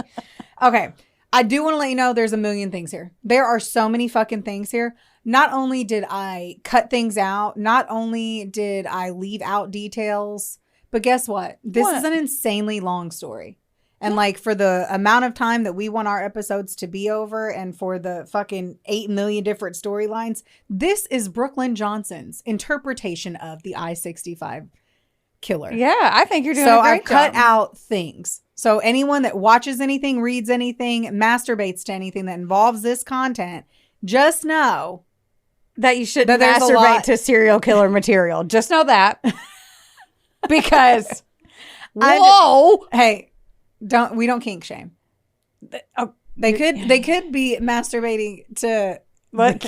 Okay. I do want to let you know there's a million things here. There are so many fucking things here. Not only did I cut things out, not only did I leave out details, but guess what? This is an insanely long story. And like for the amount of time that we want our episodes to be over and for the fucking 8 million different storylines, this is Brooklyn Johnson's interpretation of the I-65 killer. Yeah, I think you're doing So a great I've cut job. out things. So anyone that watches anything, reads anything, masturbates to anything that involves this content, just know that you shouldn't that there's a masturbate lot- to serial killer material. Just know that. Because, whoa. hey, we don't kink shame. Oh, They could be masturbating to let's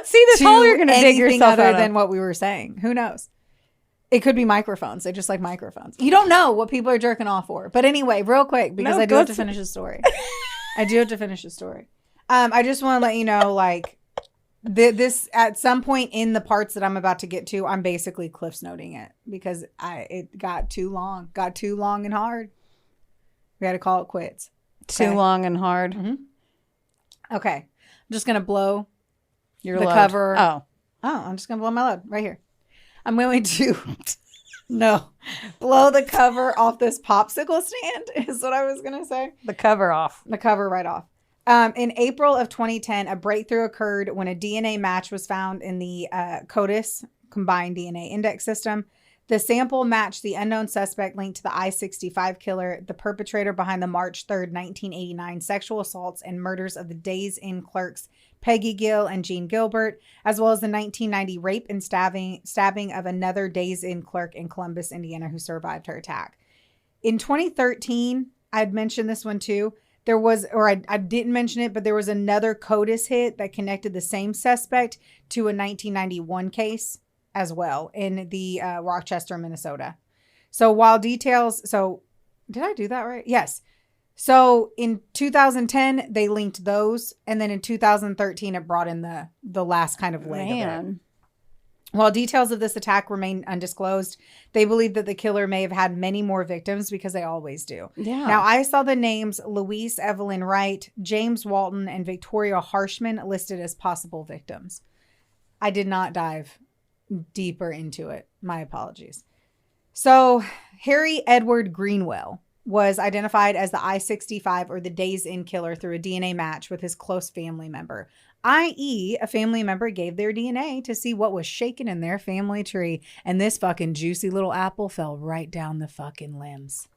see this hole you're going to dig anything yourself other out than of. what we were saying. Who knows? It could be microphones. They just like microphones. You don't know what people are jerking off for. But anyway, real quick, because I do have to finish the story. I just want to let you know, like, this at some point in the parts that I'm about to get to, I'm basically cliffs noting it because it got too long and hard. We had to call it quits. Too long and hard. Mm-hmm. Okay. I'm just going to blow Your the load. cover. Oh, I'm just going to blow my load right here. I'm going to blow the cover off this popsicle stand is what I was going to say. the cover off. The cover right off. In April of 2010, a breakthrough occurred when a DNA match was found in the CODIS, Combined DNA Index System. The sample matched the unknown suspect linked to the I-65 killer, the perpetrator behind the March 3rd, 1989 sexual assaults and murders of the Days Inn clerks Peggy Gill and Jean Gilbert, as well as the 1990 rape and stabbing of another Days Inn clerk in Columbus, Indiana, who survived her attack. In 2013, I'd mentioned this one too. There was, or I didn't mention it, but there was another CODIS hit that connected the same suspect to a 1991 case as well in the Rochester, Minnesota. So did I do that right? Yes. So in 2010, they linked those. And then in 2013, it brought in the last kind of leg of it. While details of this attack remain undisclosed, they believe that the killer may have had many more victims because they always do. Yeah. Now, I saw the names Louise Evelyn Wright, James Walton, and Victoria Harshman listed as possible victims. I did not dive deeper into it. My apologies. So, Harry Edward Greenwell was identified as the I-65 or the Days Inn killer through a DNA match with his close family member, i.e. a family member gave their DNA to see what was shaking in their family tree, and this fucking juicy little apple fell right down the fucking limbs.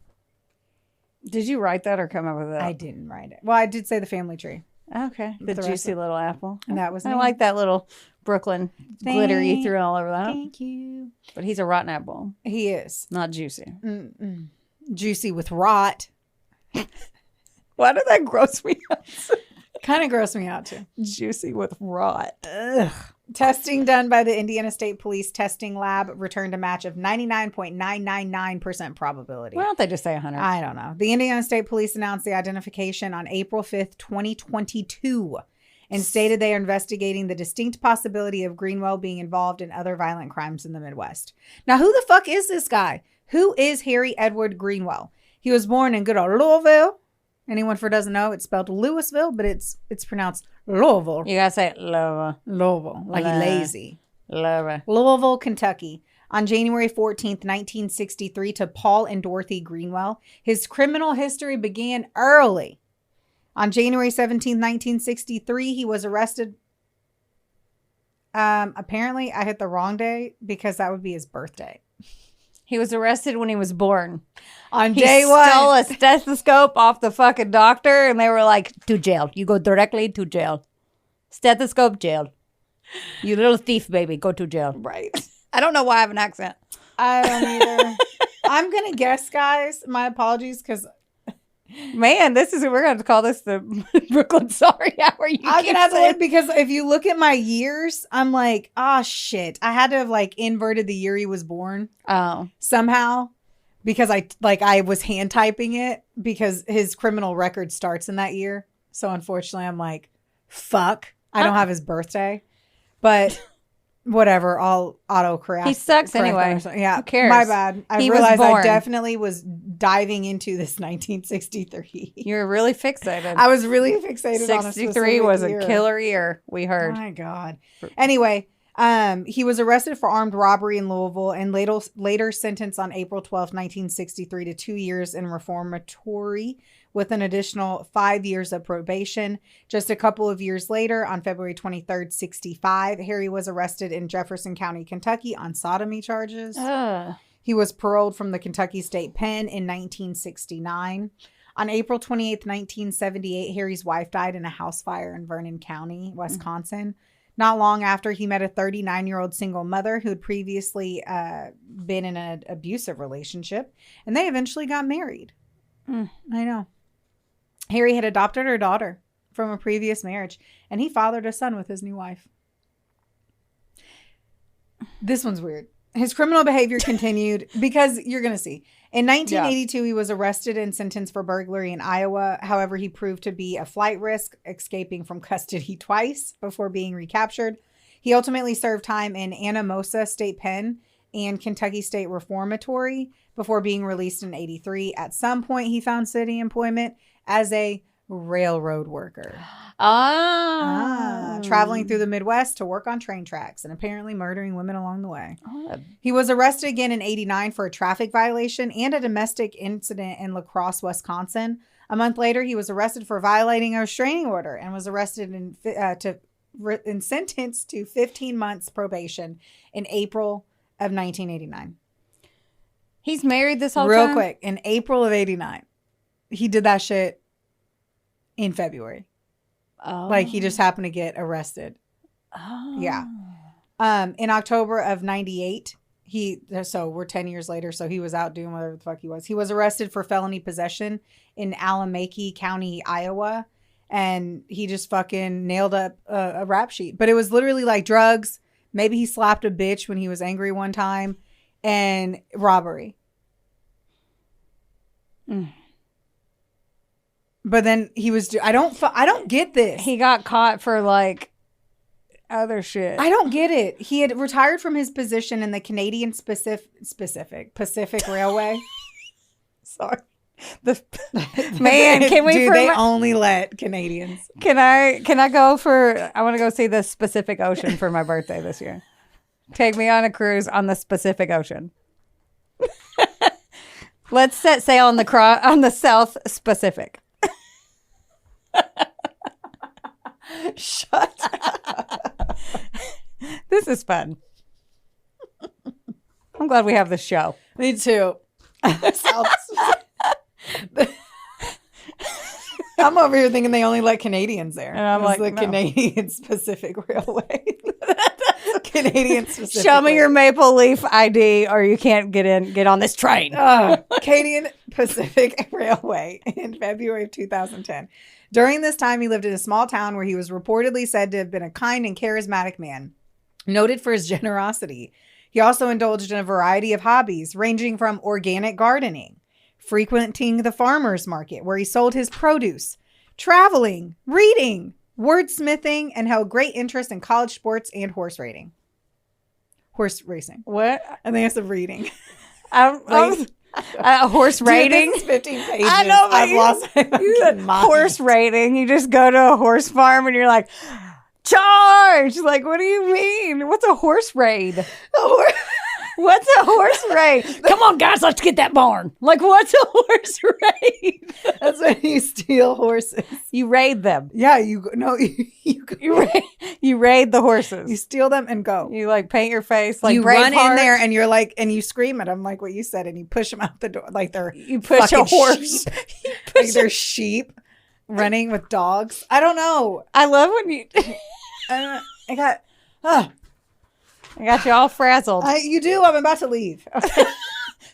Did you write that or come up with that? I didn't write it. Well, I did say the family tree. Okay. The rest juicy of- little apple. And that was I me. like that little Brooklyn glitter you threw all over that. Thank you. But he's a rotten apple, He is. not juicy. Mm-mm. Juicy with rot. Why did that gross me out? Kind of grossed me out too. Juicy with rot. Ugh. Testing done by the Indiana State Police Testing Lab returned a match of 99.999% probability. Why don't they just say 100? I don't know. The Indiana State Police announced the identification on April 5th, 2022, and stated they are investigating the distinct possibility of Greenwell being involved in other violent crimes in the Midwest. Now, who the fuck is this guy? Who is Harry Edward Greenwell? He was born in good old Louisville. Anyone who doesn't know, it's spelled Louisville, but it's pronounced Louisville. You gotta say Louisville. Like lazy. Louisville. Louisville, Kentucky. On January 14th, 1963, to Paul and Dorothy Greenwell. His criminal history began early. On January 17th, 1963, he was arrested. Apparently, I hit the wrong day because that would be his birthday. He was arrested when he was born. On He day one. stole a stethoscope off the fucking doctor, and they were like, to jail. You go directly to jail. Stethoscope, jail. You little thief, baby. Go to jail. Right. I don't know why I have an accent. I don't either. I'm going to guess, guys. My apologies, because Man, we're going to call this the Brooklyn Sorry Hour. I'm going to have to look, because if you look at my years, I'm like, oh, shit. I had to have like inverted the year he was born. Oh. Somehow. Because I was hand typing it because his criminal record starts in that year. So unfortunately, I'm like, fuck. I don't have his birthday. But whatever, I'll autocorrect. He sucks anyway. Yeah. Who cares? My bad. I realized I definitely was diving into this 1963. You were really fixated. I was really fixated on a 63 was year. A killer year, we heard. Oh my God. Anyway, he was arrested for armed robbery in Louisville and later sentenced on April 12, 1963 to 2 years in reformatory with an additional 5 years of probation. Just a couple of years later, on February 23rd, 65, Harry was arrested in Jefferson County, Kentucky on sodomy charges. He was paroled from the Kentucky State Pen in 1969. On April 28th, 1978, Harry's wife died in a house fire in Vernon County, Wisconsin. Not long after, he met a 39-year-old single mother who had previously been in an abusive relationship, and they eventually got married. I know. Harry had adopted her daughter from a previous marriage, and he fathered a son with his new wife. This one's weird. His criminal behavior continued because you're going to see. In 1982, he was arrested and sentenced for burglary in Iowa. However, he proved to be a flight risk, escaping from custody twice before being recaptured. He ultimately served time in Anamosa State Pen and Kentucky State Reformatory before being released in 83. At some point, he found city employment as a railroad worker. Traveling through the Midwest to work on train tracks and apparently murdering women along the way. He was arrested again in 89 for a traffic violation and a domestic incident in La Crosse, Wisconsin. A month later, he was arrested for violating a restraining order and was arrested and sentenced to 15 months probation in April of 1989. He's married this whole time? Real quick, in April of 89. He did that shit in February. Oh. Like, he just happened to get arrested. Oh. Yeah. In October of 98, so we're 10 years later, so he was out doing whatever the fuck he was. He was arrested for felony possession in Alamaki County, Iowa, and he just fucking nailed up a rap sheet. But it was literally like drugs. Maybe he slapped a bitch when he was angry one time, and robbery. But then he was, I don't get this. He got caught for like other shit. I don't get it. He had retired from his position in the Canadian Pacific Railway. Sorry. Man, can we? They only let Canadians. Can I go I want to go see the Pacific Ocean for my birthday this year. Take me on a cruise on the Pacific Ocean. Let's set sail on the South Pacific. Shut up. This is fun. I'm glad we have this show. Me too. I'm over here thinking they only let Canadians there. And I'm like, the no. Canadian Pacific Railway. Canadian Pacific. Show me your Maple Leaf ID or you can't get on this train. Canadian Pacific Railway in February of 2010. During this time, he lived in a small town where he was reportedly said to have been a kind and charismatic man, noted for his generosity. He also indulged in a variety of hobbies, ranging from organic gardening, frequenting the farmer's market where he sold his produce, traveling, reading, wordsmithing, and held great interest in college sports and horse racing. What? I think it's the reading. Horse rating. Dude, this is 15 pages. I know, but I've lost my mind. Horse rating. You just go to a horse farm and you're like, charge! Like, what do you mean? What's a horse raid? What's a horse raid? Come on, guys, let's get that barn. Like, what's a horse raid? That's when you steal horses. You raid them. Yeah, you raid the horses. You steal them and go. You like paint your face like you Braveheart. Run in there and you're like, and you scream at them like what you said, and you push them out the door like they're you push a horse. Like they're sheep running with dogs. I don't know. I love when you. I got you all frazzled. You do. I'm about to leave.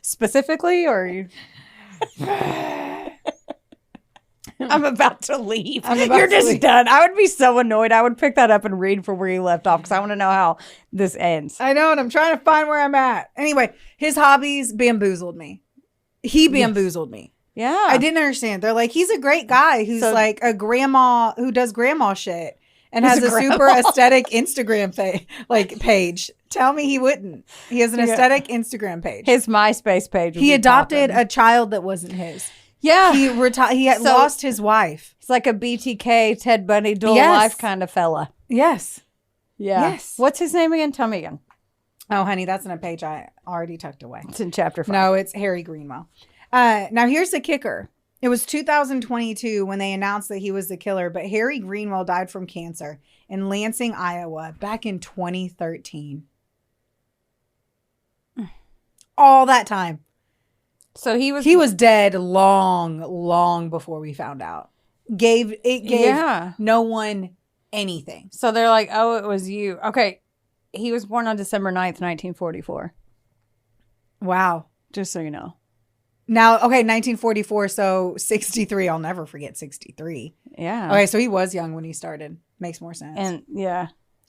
Specifically, or you? I'm about to leave. I'm about You're to just leave. done. I would be so annoyed. I would pick that up and read from where you left off because I want to know how this ends. I know, and I'm trying to find where I'm at. Anyway, his hobbies bamboozled me. He bamboozled me. Yeah. I didn't understand. They're like, he's a great guy who's like a grandma who does grandma shit and has a super aesthetic Instagram page. Tell me he wouldn't. He has an aesthetic Instagram page. His MySpace page. He adopted a child that wasn't his. Yeah. He had lost his wife. It's like a BTK, Ted Bundy, dual life kind of fella. Yes. Yeah. Yes. What's his name again? Tell me again. Oh, honey, that's in a page I already tucked away. It's in chapter 5. No, it's Harry Greenwell. Now, here's the kicker. It was 2022 when they announced that he was the killer, but Harry Greenwell died from cancer in Lansing, Iowa, back in 2013. All that time. So he was dead long before we found out. Gave no one anything. So they're like, oh, it was you. Okay. He was born on December 9th, 1944. Wow. Just so you know. Now, okay, 1944, so 63. I'll never forget 63. Yeah. Okay, so he was young when he started. Makes more sense. And yeah.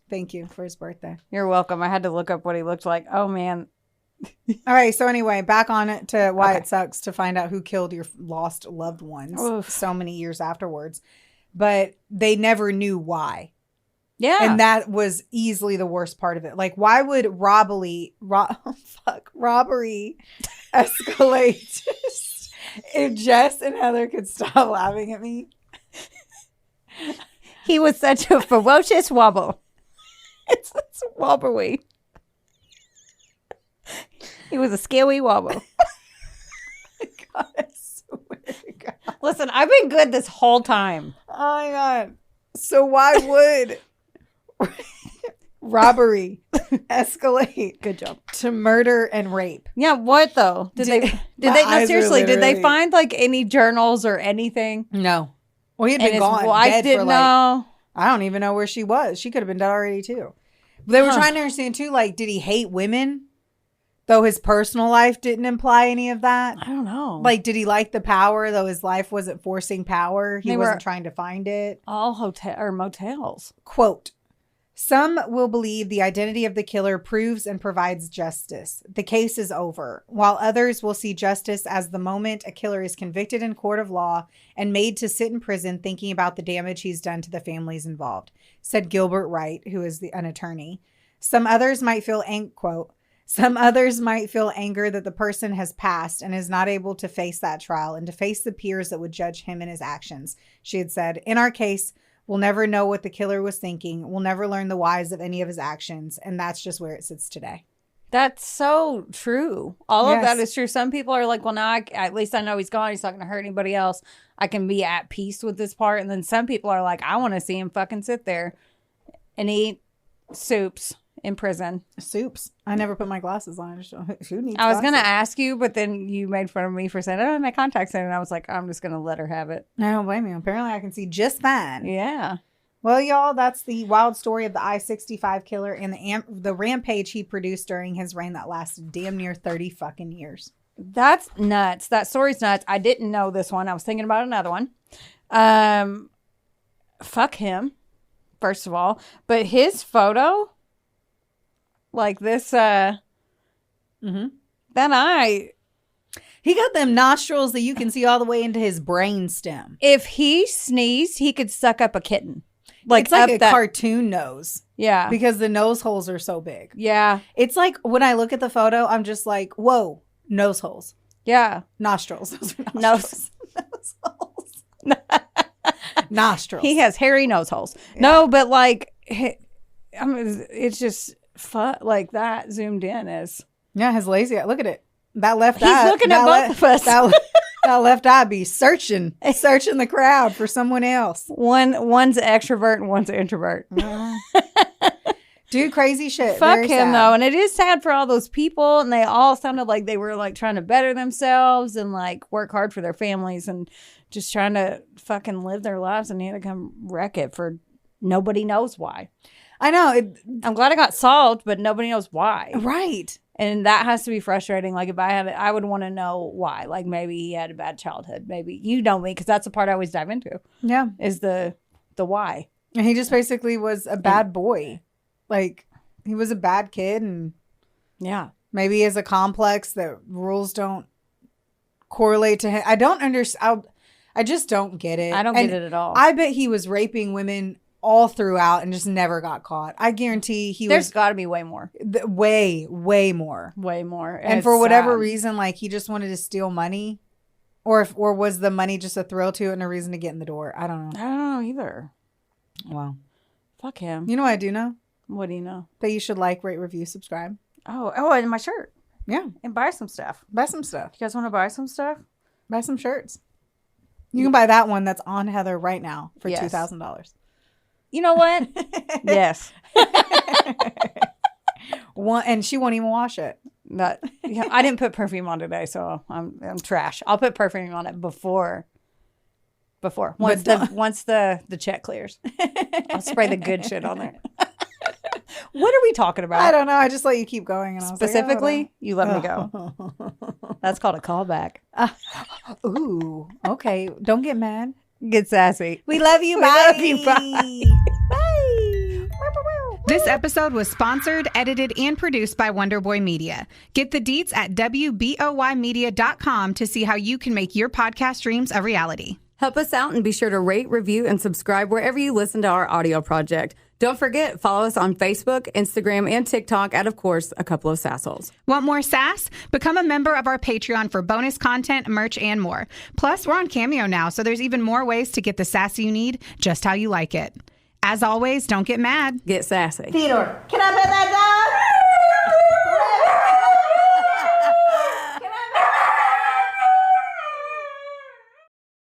Thank you for his birthday. You're welcome. I had to look up what he looked like. Oh, man. All right, so anyway, back on it to why it sucks to find out who killed your lost loved ones so many years afterwards. But they never knew why. Yeah. And that was easily the worst part of it. Like, why would robbery escalate? If Jess and Heather could stop laughing at me. He was such a ferocious wobble. It's wobbly. He was a scary wobble. God, I swear to God. Listen, I've been good this whole time. Oh my God. So why would robbery escalate to murder and rape? Yeah, what though? Did they find like any journals or anything? No. Well, he had been gone. Well, I didn't know. I don't even know where she was. She could have been dead already too. But they were trying to understand too, like, did he hate women? Though his personal life didn't imply any of that. I don't know. Like, did he like the power, though his life wasn't forcing power? He wasn't trying to find it. All hotel or motels. Quote, some will believe the identity of the killer proves and provides justice. The case is over. While others will see justice as the moment a killer is convicted in court of law and made to sit in prison thinking about the damage he's done to the families involved, said Gilbert Wright, who is an attorney. Some others might feel, quote, some others might feel anger that the person has passed and is not able to face that trial and to face the peers that would judge him and his actions. She had said, in our case, we'll never know what the killer was thinking. We'll never learn the whys of any of his actions. And that's just where it sits today. That's so true. All of that is true. Some people are like, well, now at least I know he's gone. He's not going to hurt anybody else. I can be at peace with this part. And then some people are like, I want to see him fucking sit there and eat soups in prison. Soups. I never put my glasses on. Who needs I was going to ask you, but then you made fun of me for saying, I don't have my contacts in. And I was like, I'm just going to let her have it. I don't blame you. Apparently I can see just fine. Yeah. Well, y'all, that's the wild story of the I-65 killer and the rampage he produced during his reign that lasted damn near 30 fucking years. That's nuts. That story's nuts. I didn't know this one. I was thinking about another one. Fuck him, first of all. But his photo... like this, that eye. He got them nostrils that you can see all the way into his brain stem. If he sneezed, he could suck up a kitten. Like it's like a cartoon nose. Yeah. Because the nose holes are so big. Yeah. It's like when I look at the photo, I'm just like, whoa, nose holes. Yeah. Nostrils. Those are nostrils. Nose holes. Nostrils. He has hairy nose holes. Yeah. No, but like, I mean, it's just... like that zoomed in is his lazy eye. Look at it. That left eye. He's looking at both of us. That left eye be searching the crowd for someone else. One's an extrovert and one's an introvert. Dude, crazy shit. Fuck Very him sad. Though, and it is sad for all those people. And they all sounded like they were like trying to better themselves and like work hard for their families and just trying to fucking live their lives. And he had to come wreck it for nobody knows why. I know. I'm glad it got solved, but nobody knows why. Right. And that has to be frustrating. Like, if I had it, I would want to know why. Like, maybe he had a bad childhood. Maybe, you know me, because that's the part I always dive into. Yeah. Is the why. And he just basically was a bad boy. Like, he was a bad kid, and yeah, maybe he has a complex that rules don't correlate to him. I don't understand. I just don't get it. I don't get it at all. I bet he was raping women all throughout and just never got caught. I guarantee There's got to be way more. Way more. Way more. And for whatever reason, like, he just wanted to steal money, or was the money just a thrill to it and a reason to get in the door? I don't know. I don't know either. Wow. Fuck him. You know what I do know? What do you know? That you should like, rate, review, subscribe. Oh, and my shirt. Yeah. And buy some stuff. Buy some stuff. You guys want to buy some stuff? Buy some shirts. You can buy that one that's on Heather right now for $2,000. You know what? Yes. And she won't even wash it. I didn't put perfume on today, so I'm trash. I'll put perfume on it before once the check clears. I'll spray the good shit on there. What are we talking about? I don't know. I just let you keep going, and I was specifically, like, you let me go. That's called a callback. Ooh, okay. Don't get mad. Get sassy. We love you. We Bye. love you. Bye. Bye. This episode was sponsored, edited, and produced by Wonderboy Media. Get the deets at WBOYmedia.com to see how you can make your podcast dreams a reality. Help us out and be sure to rate, review, and subscribe wherever you listen to our audio project. Don't forget, follow us on Facebook, Instagram, and TikTok at, of course, a couple of Sassholes. Want more sass? Become a member of our Patreon for bonus content, merch, and more. Plus, we're on Cameo now, so there's even more ways to get the sass you need just how you like it. As always, don't get mad. Get sassy. Theodore, can I bet that